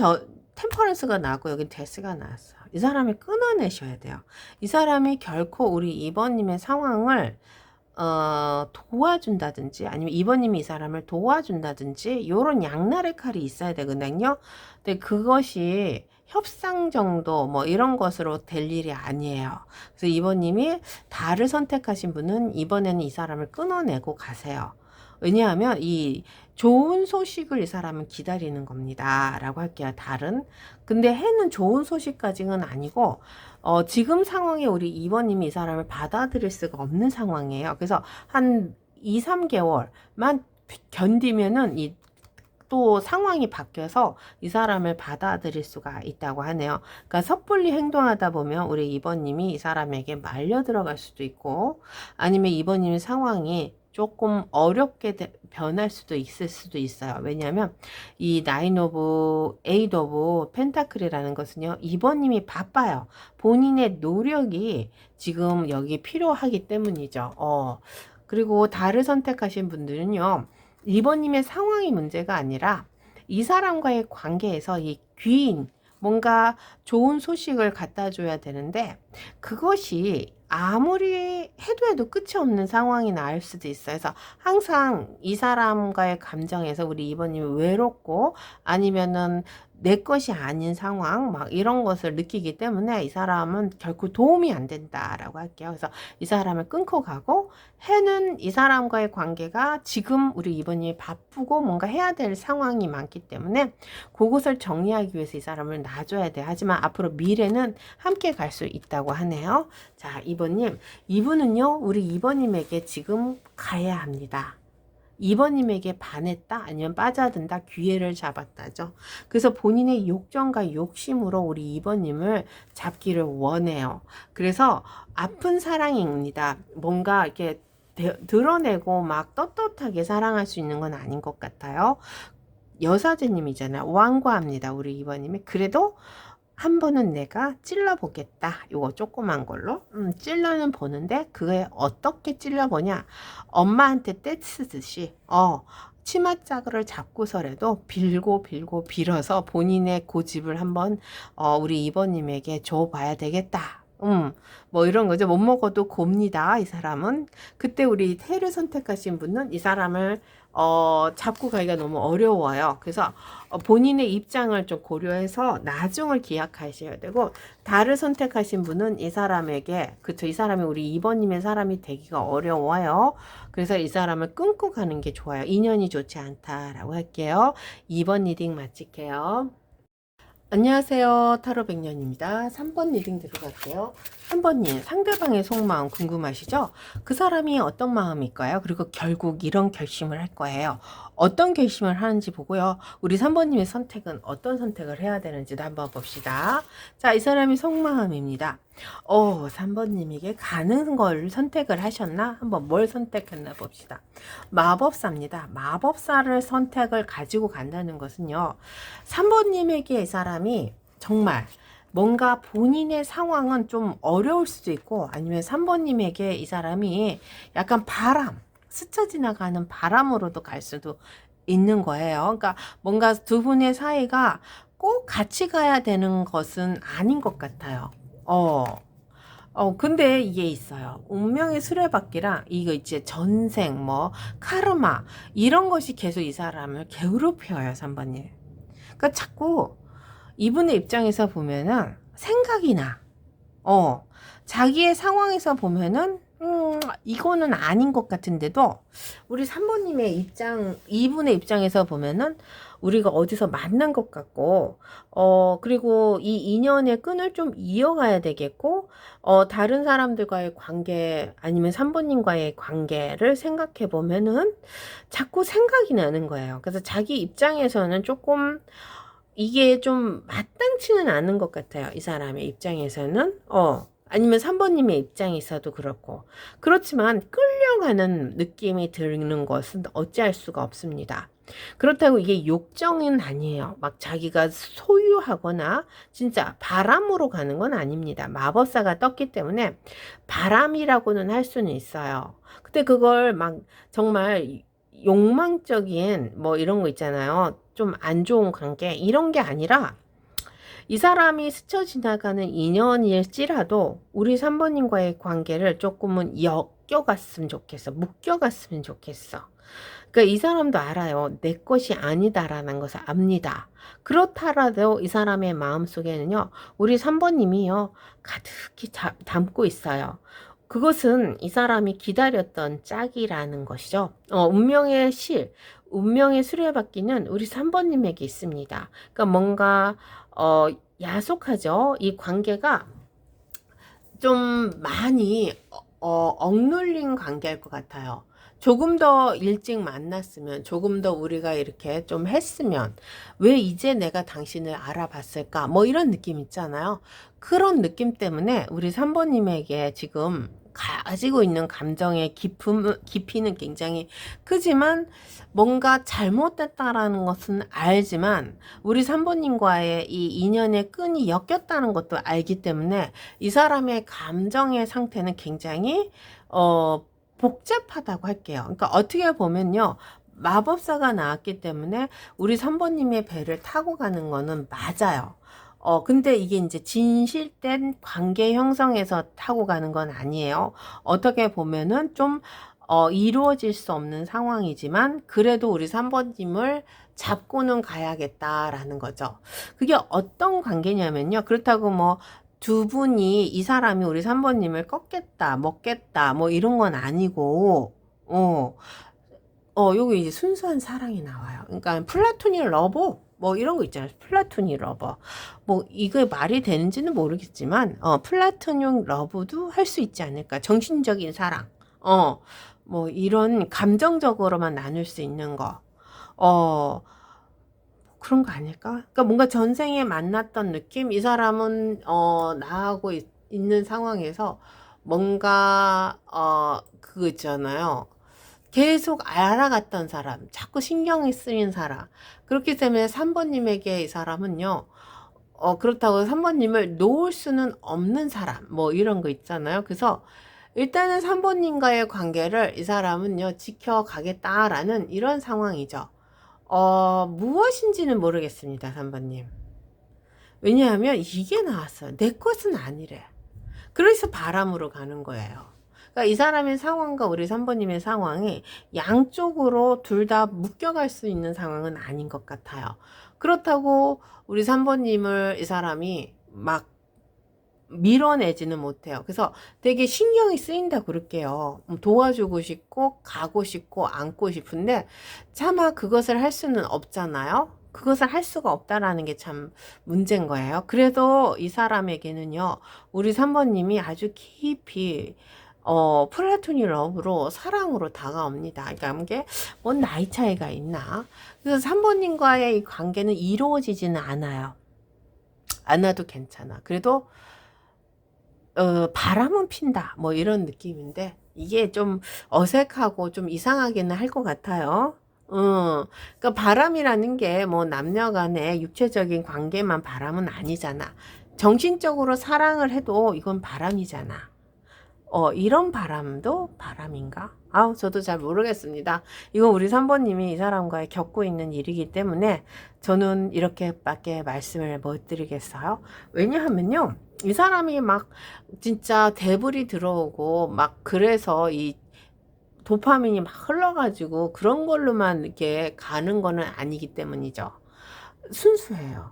템퍼런스가 나고 여기 데스가 나왔어. 이 사람을 끊어내셔야 돼요. 이 사람이 결코 우리 2번님의 상황을 도와준다든지 아니면 2번님이 이 사람을 도와준다든지 요런 양날의 칼이 있어야 되거든요. 근데 그것이 협상 정도 뭐 이런 것으로 될 일이 아니에요. 그래서 2번님이 달을 선택하신 분은 이번에는 이 사람을 끊어내고 가세요. 왜냐하면 이 좋은 소식을 이 사람은 기다리는 겁니다. 라고 할게요. 달은. 근데 해는 좋은 소식까지는 아니고 지금 상황에 우리 2번님이 이 사람을 받아들일 수가 없는 상황이에요. 그래서 한 2, 3개월만 견디면은 또 상황이 바뀌어서 이 사람을 받아들일 수가 있다고 하네요. 그러니까 섣불리 행동하다 보면 우리 2번님이 이 사람에게 말려 들어갈 수도 있고 아니면 2번님의 상황이 조금 어렵게 변할 수도 있을 수도 있어요. 왜냐하면 이 나인 오브 에이드 오브 펜타클이라는 것은요. 2번님이 바빠요. 본인의 노력이 지금 여기 필요하기 때문이죠. 그리고 달을 선택하신 분들은요. 2번님의 상황이 문제가 아니라 이 사람과의 관계에서 이 귀인 뭔가 좋은 소식을 갖다 줘야 되는데 그것이 아무리 해도 끝이 없는 상황이 나올 수도 있어요. 그래서 항상 이 사람과의 감정에서 우리 이번님이 외롭고 아니면은 내 것이 아닌 상황 막 이런 것을 느끼기 때문에 이 사람은 결코 도움이 안 된다라고 할게요. 그래서 이 사람을 끊고 가고, 해는 이 사람과의 관계가 지금 우리 이번님이 바쁘고 뭔가 해야 될 상황이 많기 때문에 그것을 정리하기 위해서 이 사람을 놔줘야 돼. 하지만 앞으로 미래는 함께 갈 수 있다고 하네요. 자, 2번님. 이분은요, 우리 2번님에게 지금 가야 합니다. 2번님에게 반했다 아니면 빠져든다, 기회를 잡았다죠. 그래서 본인의 욕정과 욕심으로 우리 2번님을 잡기를 원해요. 그래서 아픈 사랑입니다. 뭔가 이렇게 드러내고 막 떳떳하게 사랑할 수 있는 건 아닌 것 같아요. 여사제님이잖아요. 완고합니다. 우리 2번님이. 그래도 한 번은 내가 찔러보겠다. 요거 조그만 걸로. 찔러는 보는데 그게 어떻게 찔러보냐. 엄마한테 떼쓰듯이 치맛자글을 잡고서라도 빌고 빌어서 본인의 고집을 한번 우리 이번님에게 줘봐야 되겠다. 뭐 이런 거죠. 못 먹어도 곱니다. 이 사람은. 그때 우리 태를 선택하신 분은 이 사람을 잡고 가기가 너무 어려워요. 그래서 본인의 입장을 좀 고려해서 나중을 기약하셔야 되고, 다를 선택하신 분은 이 사람에게, 그쵸, 이 사람이 우리 2번님의 사람이 되기가 어려워요. 그래서 이 사람을 끊고 가는 게 좋아요. 인연이 좋지 않다라고 할게요. 2번 리딩 마칠게요. 안녕하세요. 타로백년입니다. 3번 리딩 들어갈게요. 3번님, 상대방의 속마음 궁금하시죠? 그 사람이 어떤 마음일까요? 그리고 결국 이런 결심을 할 거예요. 어떤 결심을 하는지 보고요. 우리 3번님의 선택은 어떤 선택을 해야 되는지도 한번 봅시다. 자, 이 사람이 속마음입니다. 3번님에게 가는 걸 선택을 하셨나? 한번 뭘 선택했나 봅시다. 마법사입니다. 마법사를 선택을 가지고 간다는 것은요, 3번님에게 이 사람이 정말 뭔가 본인의 상황은 좀 어려울 수도 있고, 아니면 3번님에게 이 사람이 약간 스쳐 지나가는 바람으로도 갈 수도 있는 거예요. 그러니까 뭔가 두 분의 사이가 꼭 같이 가야 되는 것은 아닌 것 같아요. 근데 이게 있어요. 운명의 수레바퀴랑 이거 이제 전생, 카르마, 이런 것이 계속 이 사람을 괴롭혀요, 3번님. 그러니까 자꾸 이분의 입장에서 보면은 생각이 나. 자기의 상황에서 보면은, 이거는 아닌 것 같은데도, 우리 3번님의 이분의 입장에서 보면은, 우리가 어디서 만난 것 같고, 그리고 이 인연의 끈을 좀 이어가야 되겠고, 다른 사람들과의 관계, 아니면 3번님과의 관계를 생각해 보면은, 자꾸 생각이 나는 거예요. 그래서 자기 입장에서는 조금, 이게 좀 마땅치는 않은 것 같아요. 이 사람의 입장에서는. 아니면 3번님의 입장에서도 그렇고. 그렇지만 끌려가는 느낌이 드는 것은 어찌할 수가 없습니다. 그렇다고 이게 욕정은 아니에요. 막 자기가 소유하거나 진짜 바람으로 가는 건 아닙니다. 마법사가 떴기 때문에 바람이라고는 할 수는 있어요. 근데 그걸 막 정말 욕망적인 이런 거 있잖아요. 좀 안 좋은 관계 이런 게 아니라, 이 사람이 스쳐 지나가는 인연일지라도 우리 3번님과의 관계를 조금은 엮여갔으면 좋겠어. 묶여갔으면 좋겠어. 그러니까 이 사람도 알아요. 내 것이 아니다라는 것을 압니다. 그렇다라도 이 사람의 마음속에는요, 우리 3번님이요, 가득히 담고 있어요. 그것은 이 사람이 기다렸던 짝이라는 것이죠. 운명의 수레바퀴는 우리 3번님에게 있습니다. 그러니까 뭔가 야속하죠. 이 관계가 좀 많이 억눌린 관계일 것 같아요. 조금 더 일찍 만났으면, 조금 더 우리가 이렇게 좀 했으면, 왜 이제 내가 당신을 알아봤을까? 이런 느낌 있잖아요. 그런 느낌 때문에 우리 3번님에게 지금 가지고 있는 감정의 깊이는 굉장히 크지만, 뭔가 잘못됐다라는 것은 알지만, 우리 3번님과의 이 인연의 끈이 엮였다는 것도 알기 때문에, 이 사람의 감정의 상태는 굉장히, 복잡하다고 할게요. 그러니까 어떻게 보면요, 마법사가 나왔기 때문에 우리 3번님의 배를 타고 가는 거는 맞아요. 근데 이게 이제 진실된 관계 형성에서 타고 가는 건 아니에요. 어떻게 보면은 좀, 이루어질 수 없는 상황이지만, 그래도 우리 3번님을 잡고는 가야겠다라는 거죠. 그게 어떤 관계냐면요. 그렇다고 뭐, 두 분이 이 사람이 우리 3번님을 꺾겠다, 먹겠다, 뭐 이런 건 아니고, 요거 이제 순수한 사랑이 나와요. 그러니까 플라토닉 러버 뭐 이런 거 있잖아요. 플라토닉 러버. 뭐 이게 말이 되는지는 모르겠지만 플라토닉 러브도 할 수 있지 않을까. 정신적인 사랑. 뭐 이런 감정적으로만 나눌 수 있는 거. 그런 거 아닐까? 그러니까 뭔가 전생에 만났던 느낌? 이 사람은 나하고 있는 상황에서 뭔가 그거 있잖아요. 계속 알아갔던 사람, 자꾸 신경이 쓰인 사람. 그렇기 때문에 3번님에게 이 사람은요, 그렇다고 3번님을 놓을 수는 없는 사람, 뭐 이런 거 있잖아요. 그래서 일단은 3번님과의 관계를 이 사람은요, 지켜가겠다라는 이런 상황이죠. 무엇인지는 모르겠습니다, 3번님. 왜냐하면 이게 나왔어요. 내 것은 아니래. 그래서 바람으로 가는 거예요. 그러니까 이 사람의 상황과 우리 3번님의 상황이 양쪽으로 둘 다 묶여갈 수 있는 상황은 아닌 것 같아요. 그렇다고 우리 3번님을 이 사람이 막 밀어내지는 못해요. 그래서 되게 신경이 쓰인다 그럴게요. 도와주고 싶고 가고 싶고 안고 싶은데 차마 그것을 할 수는 없잖아요. 그것을 할 수가 없다라는 게 참 문제인 거예요. 그래도 이 사람에게는요, 우리 3번님이 아주 깊이 플라토닉 러브로 사랑으로 다가옵니다. 그러니까 이게 뭔 나이 차이가 있나? 그래서 3번님과의 이 관계는 이루어지지는 않아요. 않아도 괜찮아. 그래도 바람은 핀다. 뭐 이런 느낌인데 이게 좀 어색하고 좀 이상하기는 할 것 같아요. 그러니까 바람이라는 게 뭐 남녀 간의 육체적인 관계만 바람은 아니잖아. 정신적으로 사랑을 해도 이건 바람이잖아. 이런 바람도 바람인가? 아우, 저도 잘 모르겠습니다. 이거 우리 3번님이 이 사람과 겪고 있는 일이기 때문에 저는 이렇게밖에 말씀을 못 드리겠어요. 왜냐하면요, 이 사람이 막 진짜 대불이 들어오고 막 그래서 이 도파민이 막 흘러가지고 그런 걸로만 이렇게 가는 거는 아니기 때문이죠. 순수해요.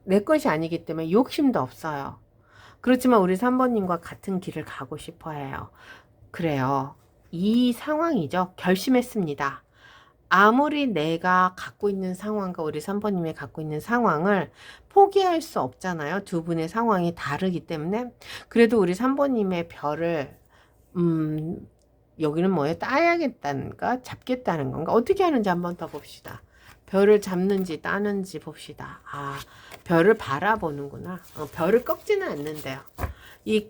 내 것이 아니기 때문에 욕심도 없어요. 그렇지만 우리 3번님과 같은 길을 가고 싶어 해요. 그래요. 이 상황이죠. 결심했습니다. 아무리 내가 갖고 있는 상황과 우리 3번님이 갖고 있는 상황을 포기할 수 없잖아요. 두 분의 상황이 다르기 때문에. 그래도 우리 3번님의 별을, 여기는 뭐예요? 따야겠다는가? 잡겠다는 건가? 어떻게 하는지 한번 더 봅시다. 별을 잡는지 따는지 봅시다. 아, 별을 바라보는구나. 별을 꺾지는 않는데요. 이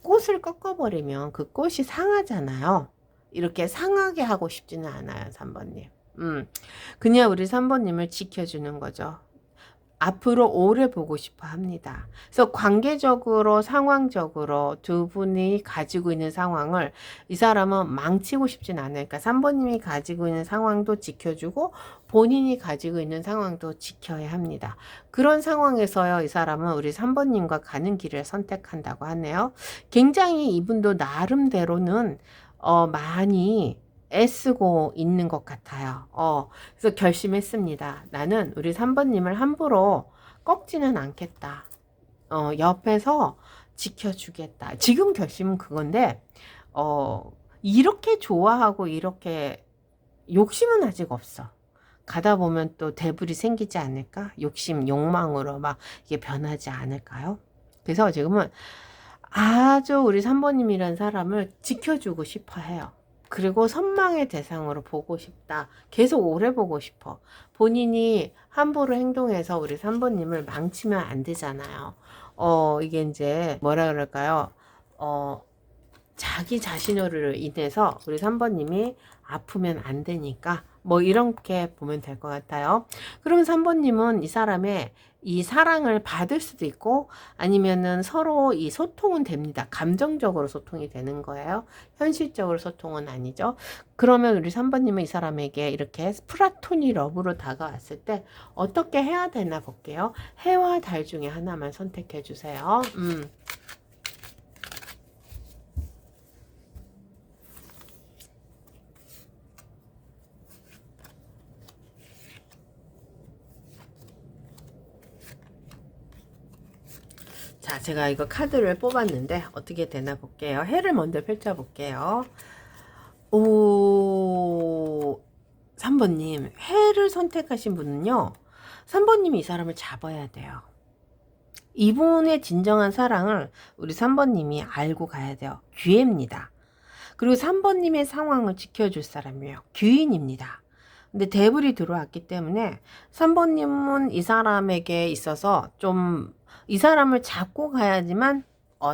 꽃을 꺾어버리면 그 꽃이 상하잖아요. 이렇게 상하게 하고 싶지는 않아요, 3번님. 그냥 우리 3번님을 지켜주는 거죠. 앞으로 오래 보고 싶어 합니다. 그래서 관계적으로, 상황적으로 두 분이 가지고 있는 상황을 이 사람은 망치고 싶진 않아요. 그러니까 3번님이 가지고 있는 상황도 지켜주고 본인이 가지고 있는 상황도 지켜야 합니다. 그런 상황에서요, 이 사람은 우리 3번님과 가는 길을 선택한다고 하네요. 굉장히 이분도 나름대로는 많이 애쓰고 있는 것 같아요. 그래서 결심했습니다. 나는 우리 3번님을 함부로 꺾지는 않겠다. 옆에서 지켜주겠다. 지금 결심은 그건데, 이렇게 좋아하고 이렇게 욕심은 아직 없어. 가다 보면 또 대불이 생기지 않을까? 욕심, 욕망으로 막 이게 변하지 않을까요? 그래서 지금은 아주 우리 3번님이라는 사람을 지켜주고 싶어 해요. 그리고 선망의 대상으로 보고 싶다. 계속 오래 보고 싶어. 본인이 함부로 행동해서 우리 3번님을 망치면 안 되잖아요. 이게 이제 뭐라 그럴까요? 자기 자신으로 인해서 우리 3번님이 아프면 안 되니까 뭐 이렇게 보면 될 것 같아요. 그러면 3번님은 이 사람의 이 사랑을 받을 수도 있고 아니면은 서로 이 소통은 됩니다. 감정적으로 소통이 되는 거예요. 현실적으로 소통은 아니죠. 그러면 우리 3번님은 이 사람에게 이렇게 플라토닉 러브로 다가왔을 때 어떻게 해야 되나 볼게요. 해와 달 중에 하나만 선택해 주세요. 자, 제가 이거 카드를 뽑았는데 어떻게 되나 볼게요. 해를 먼저 펼쳐 볼게요. 오, 3번님, 해를 선택하신 분은요, 3번님이 이 사람을 잡아야 돼요. 이분의 진정한 사랑을 우리 3번님이 알고 가야 돼요. 기회입니다. 그리고 3번님의 상황을 지켜줄 사람이에요. 귀인입니다. 근데 데블이 들어왔기 때문에 3번님은 이 사람에게 있어서 좀 이 사람을 잡고 가야지만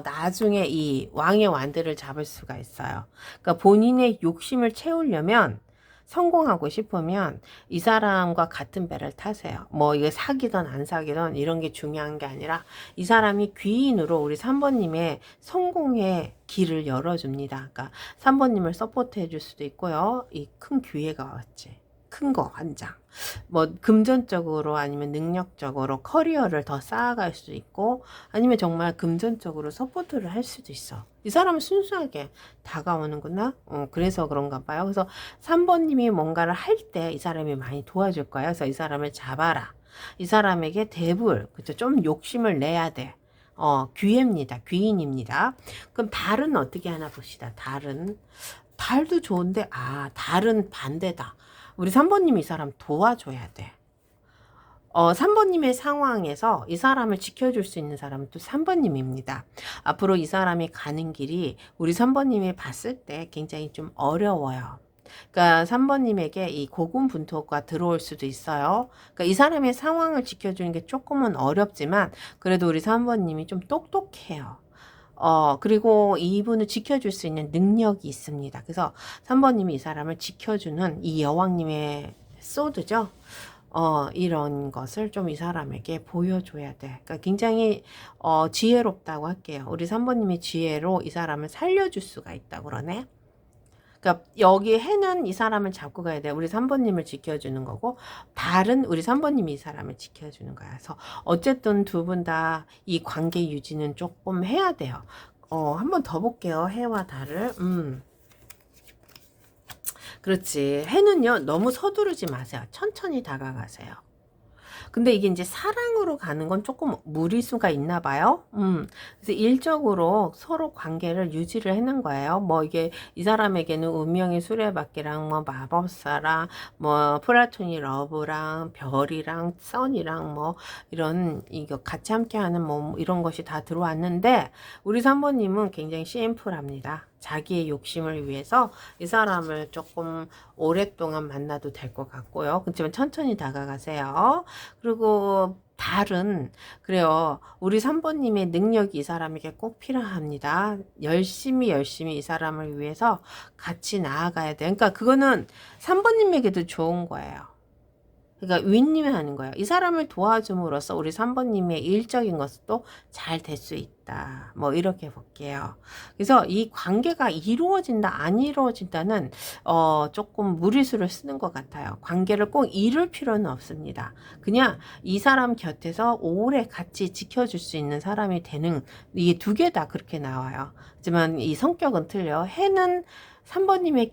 나중에 이 왕의 완들을 잡을 수가 있어요. 그러니까 본인의 욕심을 채우려면 성공하고 싶으면 이 사람과 같은 배를 타세요. 뭐 이게 사귀던 안 사귀던 이런 게 중요한 게 아니라 이 사람이 귀인으로 우리 3번님의 성공의 길을 열어줍니다. 그러니까 3번님을 서포트해 줄 수도 있고요. 이 큰 기회가 왔지. 큰 거 한 장. 뭐 금전적으로 아니면 능력적으로 커리어를 더 쌓아갈 수 있고 아니면 정말 금전적으로 서포트를 할 수도 있어. 이 사람은 순수하게 다가오는구나. 그래서 그런가 봐요. 그래서 3번님이 뭔가를 할 때 이 사람이 많이 도와줄 거예요. 그래서 이 사람을 잡아라. 이 사람에게 대불, 그쵸? 좀 욕심을 내야 돼. 귀입니다. 귀인입니다. 그럼 달은 어떻게 하나 봅시다. 달도 좋은데, 달은 반대다. 우리 3번님이 이 사람 도와줘야 돼. 3번님의 상황에서 이 사람을 지켜줄 수 있는 사람은 또 3번님입니다. 앞으로 이 사람이 가는 길이 우리 3번님이 봤을 때 굉장히 좀 어려워요. 그러니까 3번님에게 이 고군분투가 들어올 수도 있어요. 그러니까 이 사람의 상황을 지켜주는 게 조금은 어렵지만 그래도 우리 3번님이 좀 똑똑해요. 그리고 이분을 지켜줄 수 있는 능력이 있습니다. 그래서 3번님이 이 사람을 지켜주는 이 여왕님의 소드죠. 이런 것을 좀 이 사람에게 보여줘야 돼. 그러니까 굉장히 지혜롭다고 할게요. 우리 3번님이 지혜로 이 사람을 살려줄 수가 있다고 그러네. 그러니까 여기 해는 이 사람을 잡고 가야 돼. 우리 3번님을 지켜주는 거고 달은 우리 3번님이 이 사람을 지켜주는 거야. 그래서 어쨌든 두 분 다 이 관계 유지는 조금 해야 돼요. 한 번 더 볼게요. 해와 달을. 그렇지. 해는요. 너무 서두르지 마세요. 천천히 다가가세요. 근데 이게 이제 사랑으로 가는 건 조금 무리수가 있나 봐요. 그래서 일적으로 서로 관계를 유지를 하는 거예요. 뭐 이게 이 사람에게는 운명의 수레바퀴랑 뭐 마법사랑 뭐 플라토닉 러브랑 별이랑 선이랑 뭐 이런 이거 같이 함께하는 뭐 이런 것이 다 들어왔는데 우리 3번님은 굉장히 심플합니다. 자기의 욕심을 위해서 이 사람을 조금 오랫동안 만나도 될 것 같고요. 그렇지만 천천히 다가가세요. 그리고 달은 그래요. 우리 3번님의 능력이 이 사람에게 꼭 필요합니다. 열심히 이 사람을 위해서 같이 나아가야 돼. 그러니까 그거는 3번님에게도 좋은 거예요. 그러니까 윈님이 하는 거예요. 이 사람을 도와줌으로써 우리 3번님의 일적인 것도 잘 될 수 있다. 뭐 이렇게 볼게요. 그래서 이 관계가 이루어진다 안 이루어진다는 조금 무리수를 쓰는 것 같아요. 관계를 꼭 이룰 필요는 없습니다. 그냥 이 사람 곁에서 오래 같이 지켜줄 수 있는 사람이 되는 이게 두 개 다 그렇게 나와요. 하지만 이 성격은 틀려. 해는 3번님의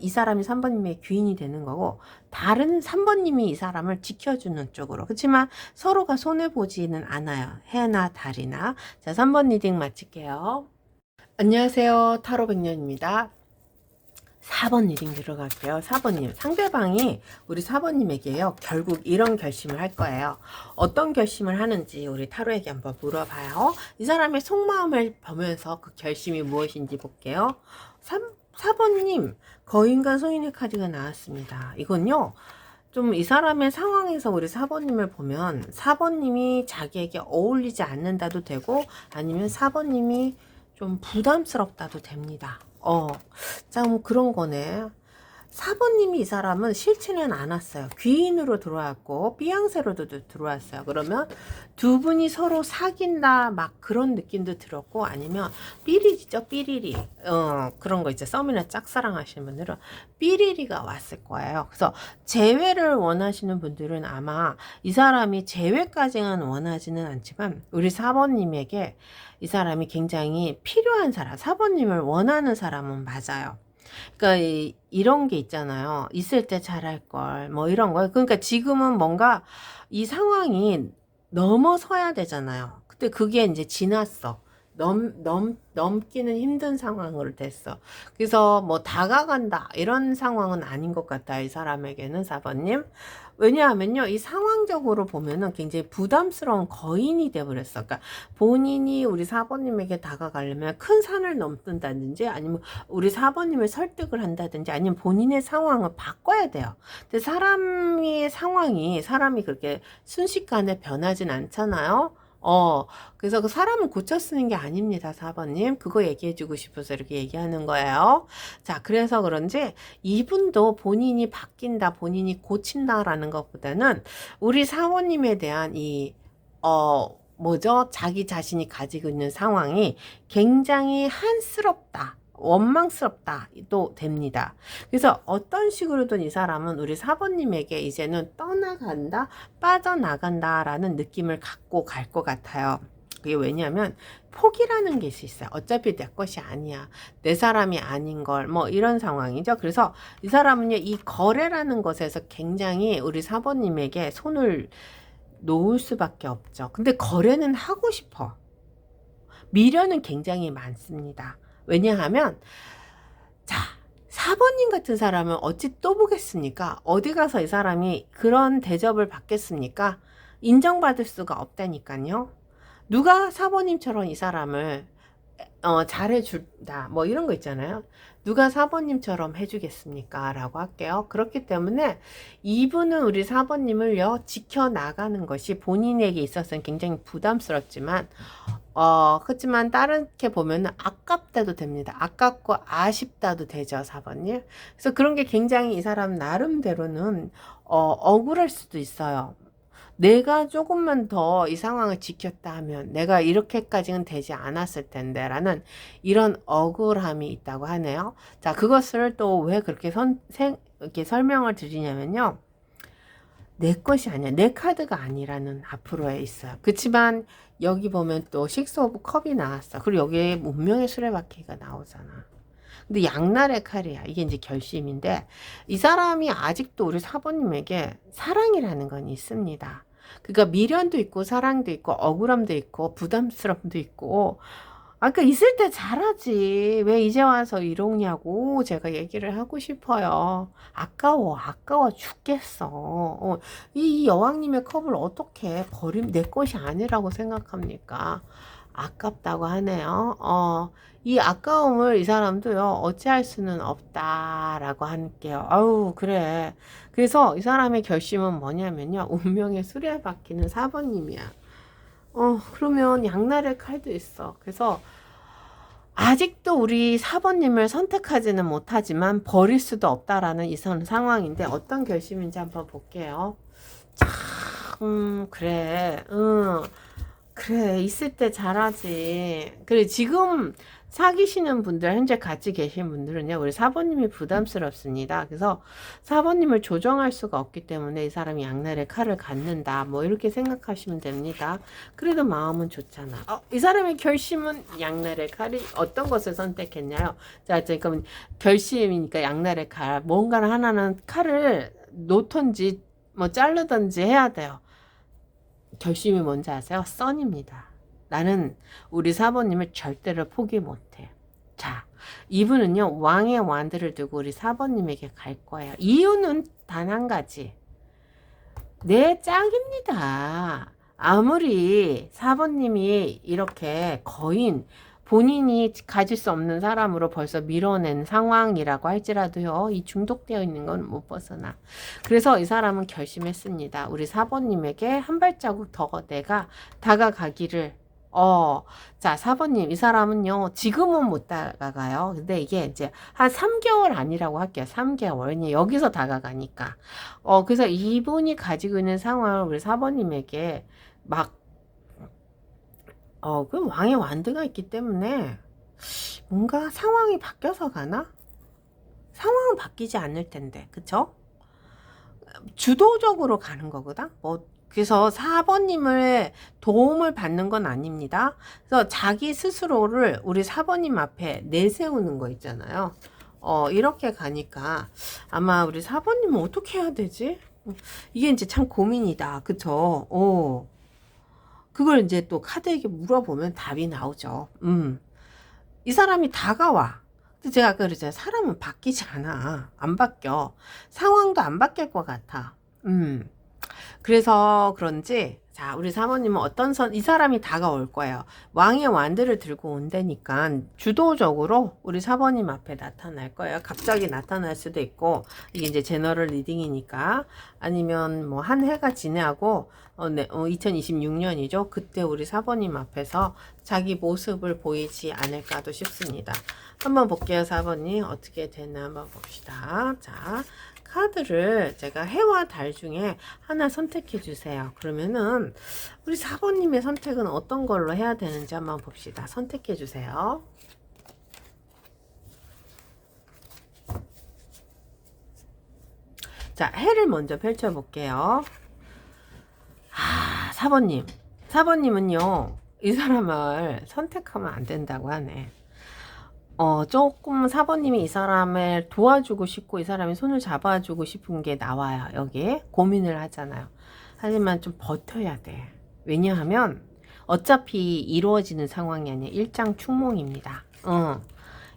이 사람이 3번님의 귀인이 되는 거고, 다른 3번님이 이 사람을 지켜주는 쪽으로. 그렇지만 서로가 손해보지는 않아요. 해나 달이나. 자, 3번 리딩 마칠게요. 안녕하세요. 타로백년입니다. 4번 리딩 들어갈게요. 4번님. 상대방이 우리 4번님에게요. 결국 이런 결심을 할 거예요. 어떤 결심을 하는지 우리 타로에게 한번 물어봐요. 이 사람의 속마음을 보면서 그 결심이 무엇인지 볼게요. 4번님. 거인과 소인의 카드가 나왔습니다. 이건요. 좀 이 사람의 상황에서 우리 4번님을 보면 4번님이 자기에게 어울리지 않는다도 되고 아니면 4번님이 좀 부담스럽다도 됩니다. 참 그런 거네. 4번님이 이 사람은 싫지는 않았어요. 귀인으로 들어왔고 삐양새로도 들어왔어요. 그러면 두 분이 서로 사귄다 막 그런 느낌도 들었고, 아니면 삐리리죠, 삐리리. 그런 거 있죠. 썸이나 짝사랑 하시는 분들은 삐리리가 왔을 거예요. 그래서 재회를 원하시는 분들은 아마 이 사람이 재회까지는 원하지는 않지만 우리 4번님에게 이 사람이 굉장히 필요한 사람, 4번님을 원하는 사람은 맞아요. 그러니까 이런 게 있잖아요. 있을 때 잘할 걸, 뭐 이런 거. 그러니까 지금은 뭔가 이 상황이 넘어서야 되잖아요. 근데 그게 이제 지났어. 넘기는 힘든 상황으로 됐어. 그래서 뭐 다가간다 이런 상황은 아닌 것 같아요. 이 사람에게는 4번님. 왜냐하면요, 이 상황적으로 보면은 굉장히 부담스러운 거인이 돼버렸어. 그러니까 본인이 우리 4번님에게 다가가려면 큰 산을 넘는다든지, 아니면 우리 4번님을 설득을 한다든지, 아니면 본인의 상황을 바꿔야 돼요. 근데 사람이 그렇게 순식간에 변하진 않잖아요. 그래서 그 사람을 고쳐 쓰는 게 아닙니다, 4번님. 그거 얘기해주고 싶어서 이렇게 얘기하는 거예요. 자, 그래서 그런지 이분도 본인이 바뀐다, 본인이 고친다라는 것보다는 우리 4번님에 대한 자기 자신이 가지고 있는 상황이 굉장히 한스럽다, 원망스럽다 또 됩니다. 그래서 어떤 식으로든 이 사람은 우리 4번님에게 이제는 떠나간다, 빠져나간다 라는 느낌을 갖고 갈 것 같아요. 그게 왜냐하면 포기라는 게 있어요. 어차피 내 것이 아니야, 내 사람이 아닌 걸, 뭐 이런 상황이죠. 그래서 이 사람은요, 이 거래라는 것에서 굉장히 우리 4번님에게 손을 놓을 수밖에 없죠. 근데 거래는 하고 싶어. 미련은 굉장히 많습니다. 왜냐하면, 자, 4번님 같은 사람은 어찌 또 보겠습니까? 어디 가서 이 사람이 그런 대접을 받겠습니까? 인정받을 수가 없다니까요. 누가 4번님처럼 이 사람을 잘해준다, 뭐 이런 거 있잖아요. 누가 4번님처럼 해주겠습니까? 라고 할게요. 그렇기 때문에 이분은 우리 4번님을요, 지켜나가는 것이 본인에게 있어서는 굉장히 부담스럽지만, 그렇지만 다르게 보면 아깝다도 됩니다. 아깝고 아쉽다도 되죠, 4번님. 그래서 그런 게 굉장히 이 사람 나름대로는 억울할 수도 있어요. 내가 조금만 더 이 상황을 지켰다 하면 내가 이렇게까지는 되지 않았을 텐데 라는 이런 억울함이 있다고 하네요. 자, 그것을 또 왜 그렇게 이렇게 설명을 드리냐면요, 내 것이 아니야, 내 카드가 아니라는 앞으로에 있어요. 그렇지만 여기 보면 또 식스 오브 컵이 나왔어. 그리고 여기에 운명의 수레바퀴가 나오잖아. 근데 양날의 칼이야. 이게 이제 결심인데, 이 사람이 아직도 우리 4번님에게 사랑이라는 건 있습니다. 그러니까 미련도 있고 사랑도 있고 억울함도 있고 부담스러움도 있고, 아까 있을 때 잘하지, 왜 이제 와서 이러냐고 제가 얘기를 하고 싶어요. 아까워 죽겠어. 이 여왕님의 컵을 어떻게 내 것이 아니라고 생각합니까? 아깝다고 하네요. 이 아까움을 이 사람도요, 어찌할 수는 없다라고 할게요. 아우, 그래. 그래서 이 사람의 결심은 뭐냐면요, 운명의 수레바퀴는 4번님이야. 그러면 양날의 칼도 있어. 그래서 아직도 우리 4번님을 선택하지는 못하지만 버릴 수도 없다라는 이 상황인데, 어떤 결심인지 한번 볼게요. 참, 그래. 그래, 있을 때 잘하지. 그래, 지금 사귀시는 분들, 현재 같이 계신 분들은요, 우리 4번님이 부담스럽습니다. 그래서 4번님을 조정할 수가 없기 때문에 이 사람이 양날의 칼을 갖는다, 뭐 이렇게 생각하시면 됩니다. 그래도 마음은 좋잖아. 이 사람의 결심은 양날의 칼이 어떤 것을 선택했냐요? 자, 지금 결심이니까 양날의 칼, 뭔가를 하나는 칼을 놓던지 뭐 자르던지 해야 돼요. 결심이 뭔지 아세요? 선입니다. 나는 우리 4번님을 절대로 포기 못해. 자, 이분은요, 왕의 완드를 두고 우리 4번님에게 갈 거예요. 이유는 단 한 가지. 내 짝입니다. 아무리 4번님이 이렇게 본인이 가질 수 없는 사람으로 벌써 밀어낸 상황이라고 할지라도요, 이 중독되어 있는 건 못 벗어나. 그래서 이 사람은 결심했습니다. 우리 4번님에게 한 발자국 더 내가 다가가기를 자, 4번님, 이 사람은요, 지금은 못 다가가요. 근데 이게 이제 한 3개월 아니라고 할게요. 3개월. 왜냐, 여기서 다가가니까. 그래서 이분이 가지고 있는 상황을 우리 4번님에게 막, 그 왕의 완드가 있기 때문에 뭔가 상황이 바뀌어서 가나? 상황은 바뀌지 않을 텐데, 그쵸? 주도적으로 가는 거거든. 그래서 4번님을 도움을 받는 건 아닙니다. 그래서 자기 스스로를 우리 4번님 앞에 내세우는 거 있잖아요. 이렇게 가니까 아마 우리 4번님은 어떻게 해야 되지? 이게 이제 참 고민이다. 그쵸? 그걸 이제 또 카드에게 물어보면 답이 나오죠. 이 사람이 다가와. 근데 제가 아까 그랬잖아요. 사람은 바뀌지 않아. 안 바뀌어. 상황도 안 바뀔 것 같아. 그래서 그런지, 자, 우리 사모님은 이 사람이 다가올 거예요. 왕의 완드를 들고 온다니까 주도적으로 우리 사모님 앞에 나타날 거예요. 갑자기 나타날 수도 있고, 이게 이제 제너럴 리딩이니까. 아니면 뭐 한 해가 지나고, 2026년이죠. 그때 우리 사모님 앞에서 자기 모습을 보이지 않을까도 싶습니다. 한번 볼게요, 사모님. 어떻게 되나 한번 봅시다. 자, 카드를 제가 해와 달 중에 하나 선택해 주세요. 그러면은 우리 4번님의 선택은 어떤 걸로 해야 되는지 한번 봅시다. 선택해 주세요. 자, 해를 먼저 펼쳐 볼게요. 4번님. 4번님은요, 이 사람을 선택하면 안 된다고 하네. 조금 4번님이 이 사람을 도와주고 싶고 이 사람이 손을 잡아주고 싶은 게 나와요. 여기에 고민을 하잖아요. 하지만 좀 버텨야 돼. 왜냐하면 어차피 이루어지는 상황이 아니라 일장춘몽입니다.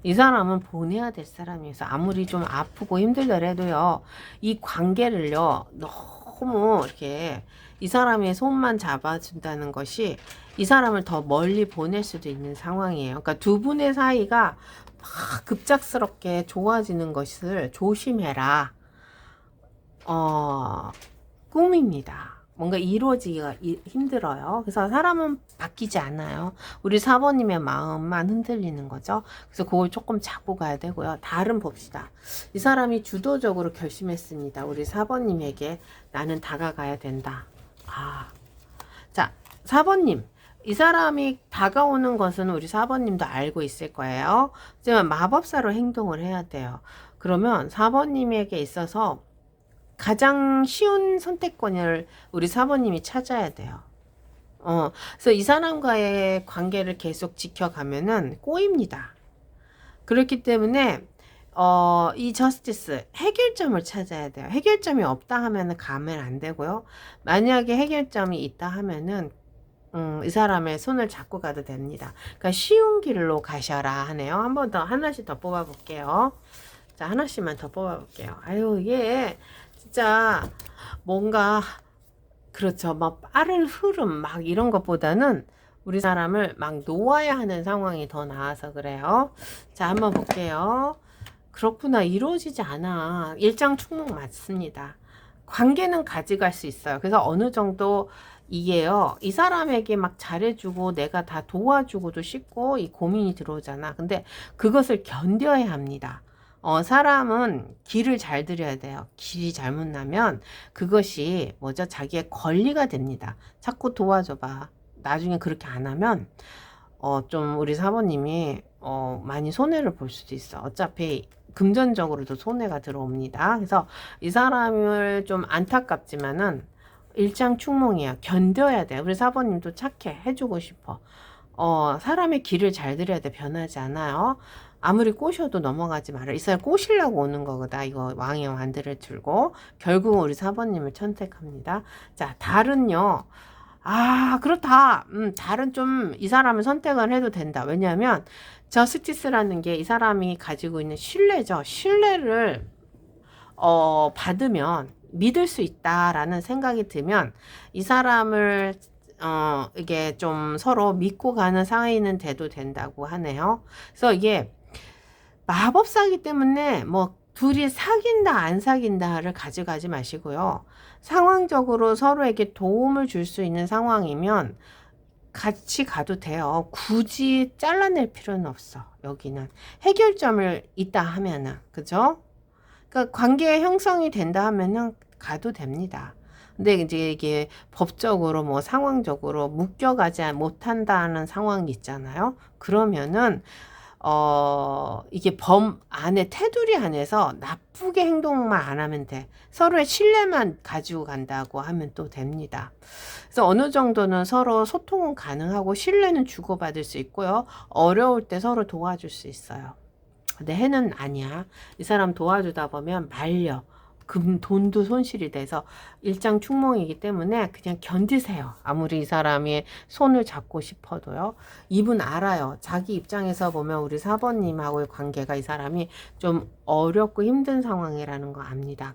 이 사람은 보내야 될 사람이어서 아무리 좀 아프고 힘들더라도요. 이 관계를요. 너무 이렇게 이 사람의 손만 잡아준다는 것이 이 사람을 더 멀리 보낼 수도 있는 상황이에요. 그러니까 두 분의 사이가 막 급작스럽게 좋아지는 것을 조심해라. 꿈입니다. 뭔가 이루어지기가 힘들어요. 그래서 사람은 바뀌지 않아요. 우리 4번님의 마음만 흔들리는 거죠. 그래서 그걸 조금 잡고 가야 되고요. 다른 봅시다. 이 사람이 주도적으로 결심했습니다. 우리 4번님에게 나는 다가가야 된다. 자, 4번님. 이 사람이 다가오는 것은 우리 4번님도 알고 있을 거예요. 하지만 마법사로 행동을 해야 돼요. 그러면 4번님에게 있어서 가장 쉬운 선택권을 우리 4번님이 찾아야 돼요. 그래서 이 사람과의 관계를 계속 지켜가면은 꼬입니다. 그렇기 때문에 이 저스티스 해결점을 찾아야 돼요. 해결점이 없다 하면은 가면 안 되고요. 만약에 해결점이 있다 하면은 이 사람의 손을 잡고 가도 됩니다. 그러니까 쉬운 길로 가셔라 하네요. 한 번 더 하나씩 더 뽑아 볼게요. 자, 하나씩만 더 뽑아 볼게요. 아유, 이게 진짜 뭔가 그렇죠. 막 빠른 흐름 막 이런 것보다는 우리 사람을 막 놓아야 하는 상황이 더 나아서 그래요. 자, 한번 볼게요. 그렇구나. 이루어지지 않아. 일장춘몽 맞습니다. 관계는 가져갈 수 있어요. 그래서 어느 정도 이게요. 이 사람에게 막 잘해주고 내가 다 도와주고도 싶고 이 고민이 들어오잖아. 근데 그것을 견뎌야 합니다. 사람은 길을 잘 들여야 돼요. 길이 잘못 나면 그것이 뭐죠? 자기의 권리가 됩니다. 자꾸 도와줘봐. 나중에 그렇게 안 하면 좀 우리 사모님이 많이 손해를 볼 수도 있어. 어차피 금전적으로도 손해가 들어옵니다. 그래서 이 사람을 좀 안타깝지만은 일장춘몽이야. 견뎌야 돼. 우리 사모님도 착해. 해주고 싶어. 사람의 길을 잘 들여야 돼. 변하지 않아요. 아무리 꼬셔도 넘어가지 마라. 이 사람 꼬시려고 오는 거거다. 이거 왕의 완드를 들고 결국 우리 사모님을 선택합니다. 자, 달은요. 그렇다. 달은 좀 이 사람을 선택을 해도 된다. 왜냐하면 저스티스라는 게 이 사람이 가지고 있는 신뢰죠. 신뢰를 받으면 믿을 수 있다라는 생각이 들면 이 사람을 이게 좀 서로 믿고 가는 사이는 돼도 된다고 하네요. 그래서 이게 마법사기 때문에 뭐 둘이 사귄다 안 사귄다를 가져가지 마시고요. 상황적으로 서로에게 도움을 줄 수 있는 상황이면 같이 가도 돼요. 굳이 잘라낼 필요는 없어. 여기는 해결점을 있다 하면은, 그죠? 그러니까 관계 형성이 된다 하면은 가도 됩니다. 근데 이제 이게 법적으로 뭐 상황적으로 묶여가지 못한다는 상황이 있잖아요. 그러면은 이게 범 안에 테두리 안에서 나쁘게 행동만 안 하면 돼. 서로의 신뢰만 가지고 간다고 하면 또 됩니다. 그래서 어느 정도는 서로 소통은 가능하고 신뢰는 주고받을 수 있고요. 어려울 때 서로 도와줄 수 있어요. 근데 해는 아니야. 이 사람 도와주다 보면 말려. 돈도 손실이 돼서 일장충몽이기 때문에 그냥 견디세요. 아무리 이 사람이 손을 잡고 싶어도요. 이분 알아요. 자기 입장에서 보면 우리 4번님하고의 관계가 이 사람이 좀 어렵고 힘든 상황이라는 거 압니다.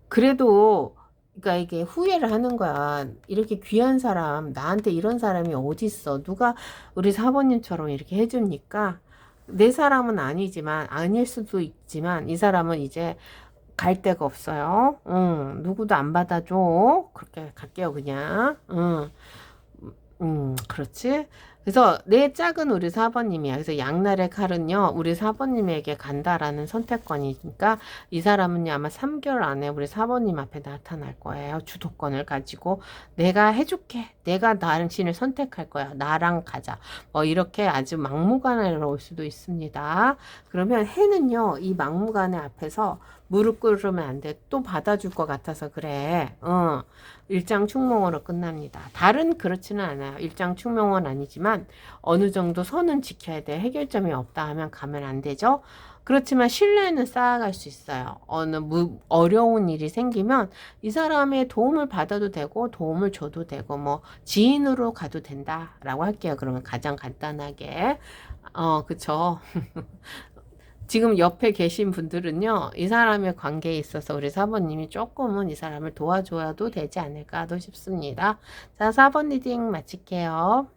그래도 그러니까 이게 후회를 하는 거야. 이렇게 귀한 사람, 나한테 이런 사람이 어딨어. 누가 우리 4번님처럼 이렇게 해주니까 내 사람은 아니지만 아닐 수도 있지만 이 사람은 이제 갈 데가 없어요. 누구도 안 받아줘. 그렇게 갈게요, 그냥. 그렇지. 그래서 내 짝은 우리 4번님이야. 그래서 양날의 칼은요, 우리 4번님에게 간다라는 선택권이니까 이 사람은요, 아마 3개월 안에 우리 4번님 앞에 나타날 거예요. 주도권을 가지고 내가 해줄게. 내가 당신을 선택할 거야. 나랑 가자. 뭐 이렇게 아주 막무가내로 올 수도 있습니다. 그러면 해는요, 이 막무가내 앞에서 무릎 꿇으면 안 돼. 또 받아줄 것 같아서 그래. 일장충몽으로 끝납니다. 달은 그렇지는 않아요. 일장충몽은 아니지만 어느 정도 선은 지켜야 돼. 해결점이 없다 하면 가면 안 되죠. 그렇지만 신뢰는 쌓아갈 수 있어요. 어려운 일이 생기면 이 사람의 도움을 받아도 되고 도움을 줘도 되고 뭐 지인으로 가도 된다라고 할게요. 그러면 가장 간단하게 그쵸. 지금 옆에 계신 분들은요, 이 사람의 관계에 있어서 우리 4번님이 조금은 이 사람을 도와줘야도 되지 않을까도 싶습니다. 자, 4번 리딩 마칠게요.